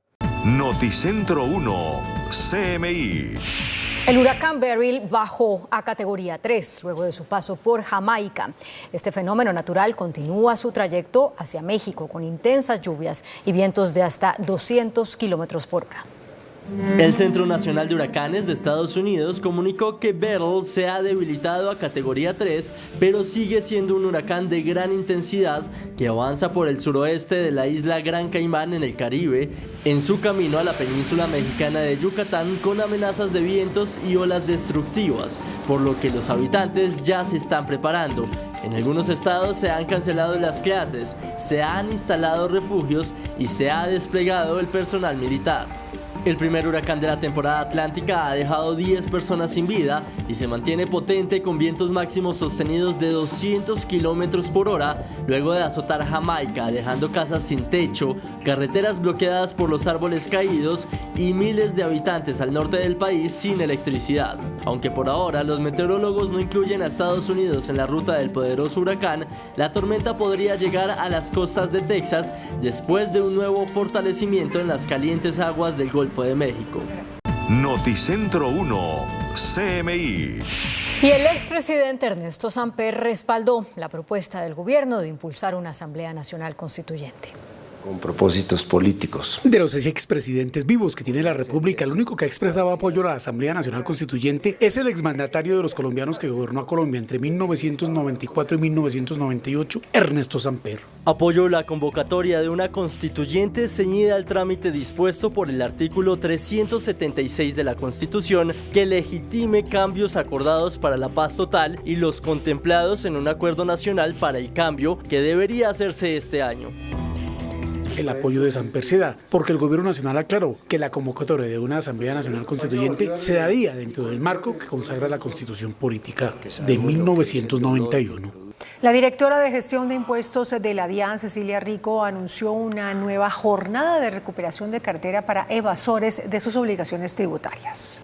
Noticentro 1, CMI. El huracán Beryl bajó a categoría 3 luego de su paso por Jamaica. Este fenómeno natural continúa su trayecto hacia México con intensas lluvias y vientos de hasta 200 kilómetros por hora. El Centro Nacional de Huracanes de Estados Unidos comunicó que Beryl se ha debilitado a categoría 3, pero sigue siendo un huracán de gran intensidad que avanza por el suroeste de la isla Gran Caimán en el Caribe, en su camino a la península mexicana de Yucatán, con amenazas de vientos y olas destructivas, por lo que los habitantes ya se están preparando. En algunos estados se han cancelado las clases, se han instalado refugios y se ha desplegado el personal militar. El primer huracán de la temporada atlántica ha dejado 10 personas sin vida y se mantiene potente con vientos máximos sostenidos de 200 kilómetros por hora luego de azotar Jamaica, dejando casas sin techo, carreteras bloqueadas por los árboles caídos y miles de habitantes al norte del país sin electricidad. Aunque por ahora los meteorólogos no incluyen a Estados Unidos en la ruta del poderoso huracán, la tormenta podría llegar a las costas de Texas después de un nuevo fortalecimiento en las calientes aguas del Golfo de México. Noticentro 1, CMI. Y el expresidente Ernesto Samper respaldó la propuesta del gobierno de impulsar una Asamblea Nacional Constituyente. Con propósitos políticos. De los expresidentes vivos que tiene la República, el único que ha expresado apoyo a la Asamblea Nacional Constituyente es el exmandatario de los colombianos que gobernó a Colombia entre 1994 y 1998, Ernesto Samper. Apoyó la convocatoria de una constituyente ceñida al trámite dispuesto por el artículo 376 de la Constitución que legitime cambios acordados para la paz total y los contemplados en un acuerdo nacional para el cambio que debería hacerse este año. El apoyo de Samper se da porque el gobierno nacional aclaró que la convocatoria de una Asamblea Nacional Constituyente se daría dentro del marco que consagra la Constitución Política de 1991. La directora de Gestión de Impuestos de la DIAN, Cecilia Rico, anunció una nueva jornada de recuperación de cartera para evasores de sus obligaciones tributarias.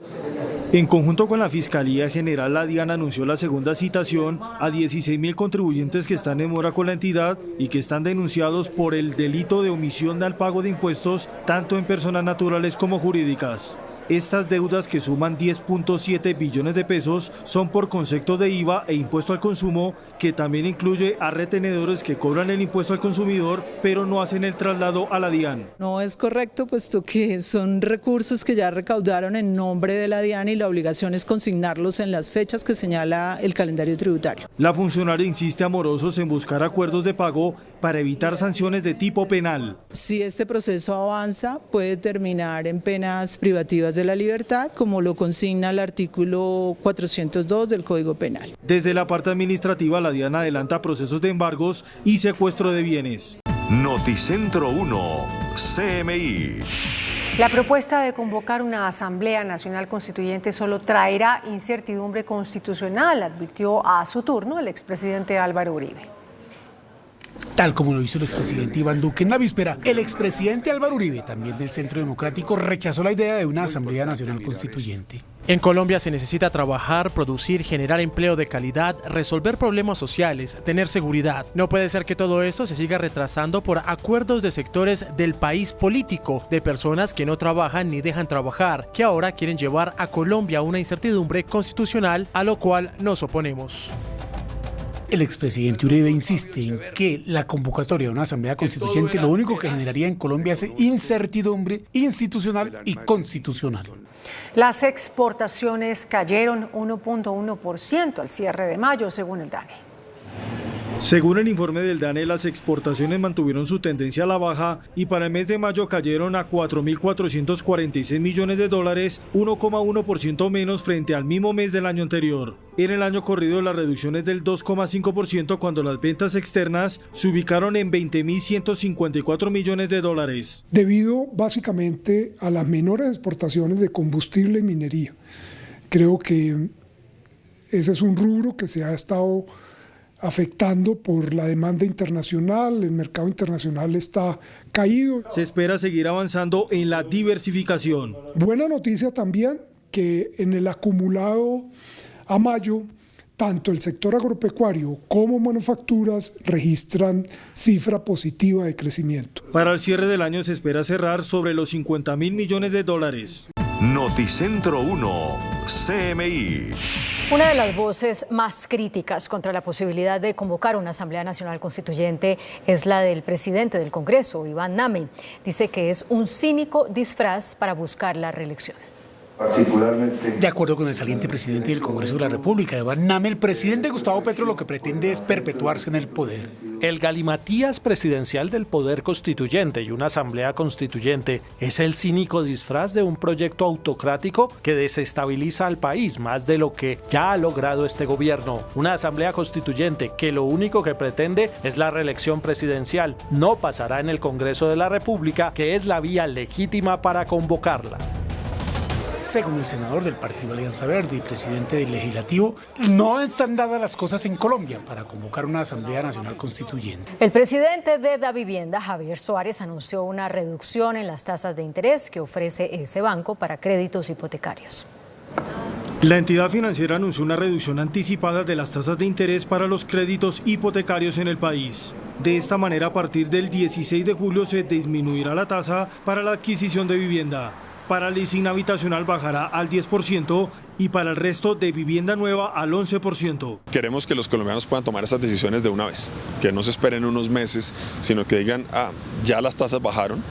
En conjunto con la Fiscalía General, la DIAN anunció la segunda citación a 16.000 contribuyentes que están en mora con la entidad y que están denunciados por el delito de omisión al pago de impuestos, tanto en personas naturales como jurídicas. Estas deudas, que suman 10.7 billones de pesos, son por concepto de IVA e impuesto al consumo, que también incluye a retenedores que cobran el impuesto al consumidor, pero no hacen el traslado a la DIAN. No es correcto, puesto que son recursos que ya recaudaron en nombre de la DIAN y la obligación es consignarlos en las fechas que señala el calendario tributario. La funcionaria insiste a morosos en buscar acuerdos de pago para evitar sanciones de tipo penal. Si este proceso avanza, puede terminar en penas privativas de la libertad, como lo consigna el artículo 402 del Código Penal. Desde la parte administrativa, la DIAN adelanta procesos de embargos y secuestro de bienes. Noticentro 1, CMI. La propuesta de convocar una Asamblea Nacional Constituyente solo traerá incertidumbre constitucional, advirtió a su turno el expresidente Álvaro Uribe. Tal como lo hizo el expresidente Iván Duque en la víspera, el expresidente Álvaro Uribe, también del Centro Democrático, rechazó la idea de una Asamblea Nacional Constituyente. En Colombia se necesita trabajar, producir, generar empleo de calidad, resolver problemas sociales, tener seguridad. No puede ser que todo esto se siga retrasando por acuerdos de sectores del país político, de personas que no trabajan ni dejan trabajar, que ahora quieren llevar a Colombia a una incertidumbre constitucional, a lo cual nos oponemos. El expresidente Uribe insiste en que la convocatoria de una Asamblea Constituyente lo único que generaría en Colombia es incertidumbre institucional y constitucional. Las exportaciones cayeron 1.1% al cierre de mayo, según el DANE. Según el informe del DANE, las exportaciones mantuvieron su tendencia a la baja y para el mes de mayo cayeron a $4.446 millones, 1,1% menos frente al mismo mes del año anterior. En el año corrido la reducción es del 2,5% cuando las ventas externas se ubicaron en $20.154 millones. Debido básicamente a las menores exportaciones de combustible y minería. Creo que ese es un rubro que se ha estado afectando por la demanda internacional, el mercado internacional está caído. Se espera seguir avanzando en la diversificación. Buena noticia también que en el acumulado a mayo, tanto el sector agropecuario como manufacturas registran cifra positiva de crecimiento. Para el cierre del año se espera cerrar sobre los $50.000 millones. Noticentro 1, CMI. Una de las voces más críticas contra la posibilidad de convocar una Asamblea Nacional Constituyente es la del presidente del Congreso, Iván Name. Dice que es un cínico disfraz para buscar la reelección. Particularmente. De acuerdo con el saliente presidente del Congreso de la República, Iván Name, el presidente Gustavo Petro lo que pretende es perpetuarse en el poder. El galimatías presidencial del poder constituyente y una asamblea constituyente es el cínico disfraz de un proyecto autocrático que desestabiliza al país más de lo que ya ha logrado este gobierno. Una asamblea constituyente que lo único que pretende es la reelección presidencial. No pasará en el Congreso de la República, que es la vía legítima para convocarla. Según el senador del Partido Alianza Verde y presidente del Legislativo, no están dadas las cosas en Colombia para convocar una Asamblea Nacional Constituyente. El presidente de Davivienda, Javier Suárez, anunció una reducción en las tasas de interés que ofrece ese banco para créditos hipotecarios. La entidad financiera anunció una reducción anticipada de las tasas de interés para los créditos hipotecarios en el país. De esta manera, a partir del 16 de julio se disminuirá la tasa para la adquisición de vivienda. Para el leasing habitacional bajará al 10% y para el resto de vivienda nueva al 11%. Queremos que los colombianos puedan tomar esas decisiones de una vez, que no se esperen unos meses, sino que digan, ya las tasas bajaron,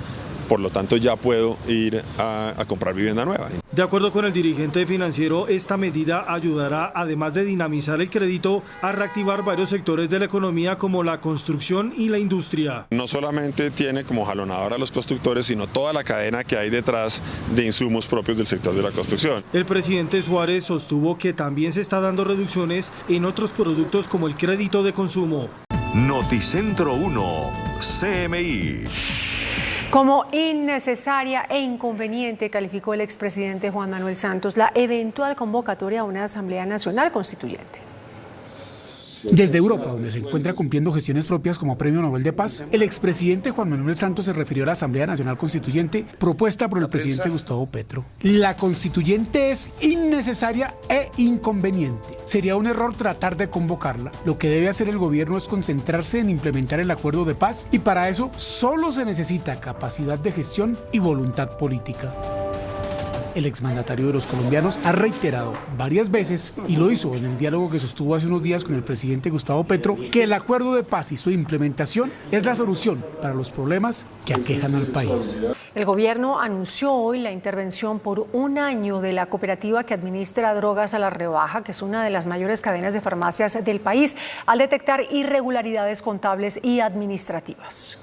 por lo tanto ya puedo ir a comprar vivienda nueva. De acuerdo con el dirigente financiero, esta medida ayudará, además de dinamizar el crédito, a reactivar varios sectores de la economía como la construcción y la industria. No solamente tiene como jalonador a los constructores, sino toda la cadena que hay detrás de insumos propios del sector de la construcción. El presidente Suárez sostuvo que también se está dando reducciones en otros productos como el crédito de consumo. Noticentro 1, CMI. Como innecesaria e inconveniente calificó el expresidente Juan Manuel Santos la eventual convocatoria a una Asamblea Nacional Constituyente. Desde Europa, donde se encuentra cumpliendo gestiones propias como Premio Nobel de Paz, el expresidente Juan Manuel Santos se refirió a la Asamblea Nacional Constituyente propuesta por el presidente Gustavo Petro. La constituyente es innecesaria e inconveniente. Sería un error tratar de convocarla. Lo que debe hacer el gobierno es concentrarse en implementar el acuerdo de paz y para eso solo se necesita capacidad de gestión y voluntad política. El exmandatario de los colombianos ha reiterado varias veces, y lo hizo en el diálogo que sostuvo hace unos días con el presidente Gustavo Petro, que el acuerdo de paz y su implementación es la solución para los problemas que aquejan al país. El gobierno anunció hoy la intervención por un año de la cooperativa que administra Drogas a la Rebaja, que es una de las mayores cadenas de farmacias del país, al detectar irregularidades contables y administrativas.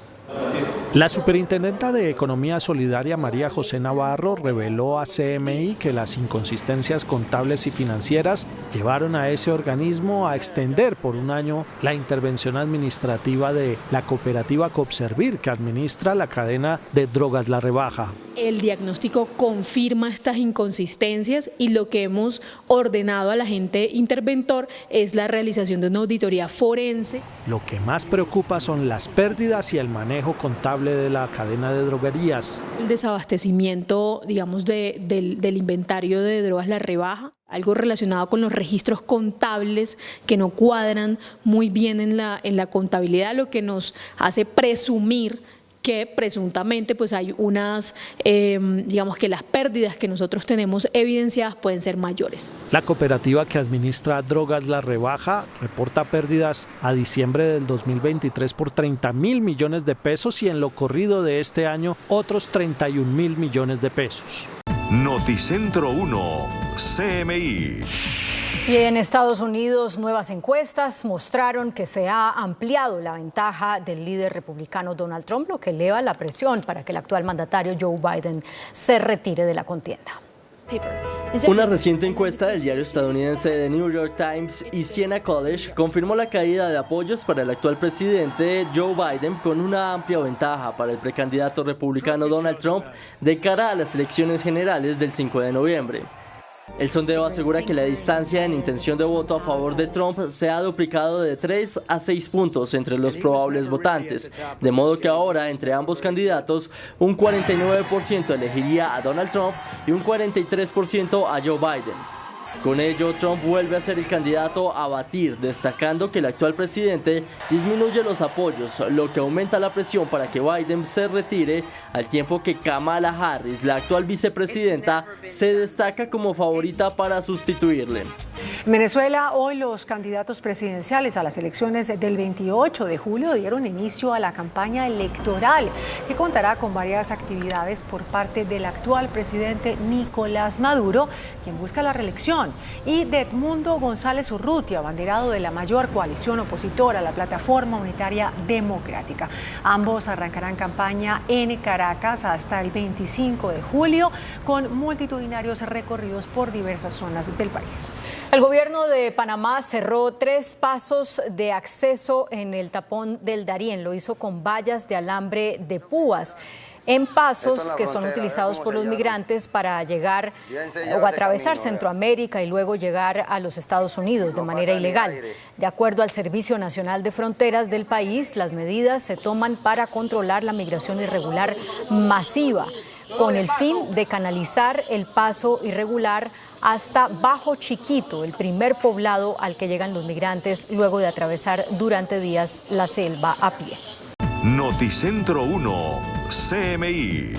La superintendenta de Economía Solidaria, María José Navarro, reveló a CMI que las inconsistencias contables y financieras llevaron a ese organismo a extender por un año la intervención administrativa de la cooperativa Coopservir, que administra la cadena de Drogas La Rebaja. El diagnóstico confirma estas inconsistencias y lo que hemos ordenado al agente interventor es la realización de una auditoría forense. Lo que más preocupa son las pérdidas y el manejo contable de la cadena de droguerías. El desabastecimiento, digamos, del inventario de Drogas La Rebaja, algo relacionado con los registros contables que no cuadran muy bien en la contabilidad, lo que nos hace presumir que presuntamente pues hay unas, digamos que las pérdidas que nosotros tenemos evidenciadas pueden ser mayores. La cooperativa que administra Drogas La Rebaja reporta pérdidas a diciembre del 2023 por 30.000 millones de pesos y en lo corrido de este año otros 31.000 millones de pesos. Noticentro 1, CMI. Y en Estados Unidos, nuevas encuestas mostraron que se ha ampliado la ventaja del líder republicano Donald Trump, lo que eleva la presión para que el actual mandatario Joe Biden se retire de la contienda. Una reciente encuesta del diario estadounidense The New York Times y Siena College confirmó la caída de apoyos para el actual presidente Joe Biden con una amplia ventaja para el precandidato republicano Donald Trump de cara a las elecciones generales del 5 de noviembre. El sondeo asegura que la distancia en intención de voto a favor de Trump se ha duplicado de 3 a 6 puntos entre los probables votantes, de modo que ahora entre ambos candidatos un 49% elegiría a Donald Trump y un 43% a Joe Biden. Con ello, Trump vuelve a ser el candidato a batir, destacando que el actual presidente disminuye los apoyos, lo que aumenta la presión para que Biden se retire, al tiempo que Kamala Harris, la actual vicepresidenta, se destaca como favorita para sustituirle. En Venezuela, hoy los candidatos presidenciales a las elecciones del 28 de julio dieron inicio a la campaña electoral, que contará con varias actividades por parte del actual presidente Nicolás Maduro, quien busca la reelección, y de Edmundo González Urrutia, abanderado de la mayor coalición opositora, la Plataforma Unitaria Democrática. Ambos arrancarán campaña en Caracas hasta el 25 de julio, con multitudinarios recorridos por diversas zonas del país. El gobierno de Panamá cerró 3 pasos de acceso en el tapón del Darién. Lo hizo con vallas de alambre de púas en pasos que son utilizados por los migrantes para llegar o atravesar Centroamérica y luego llegar a los Estados Unidos de manera ilegal. De acuerdo al Servicio Nacional de Fronteras del país, las medidas se toman para controlar la migración irregular masiva, con el fin de canalizar el paso irregular hasta Bajo Chiquito, el primer poblado al que llegan los migrantes luego de atravesar durante días la selva a pie. Noticentro 1, CMI.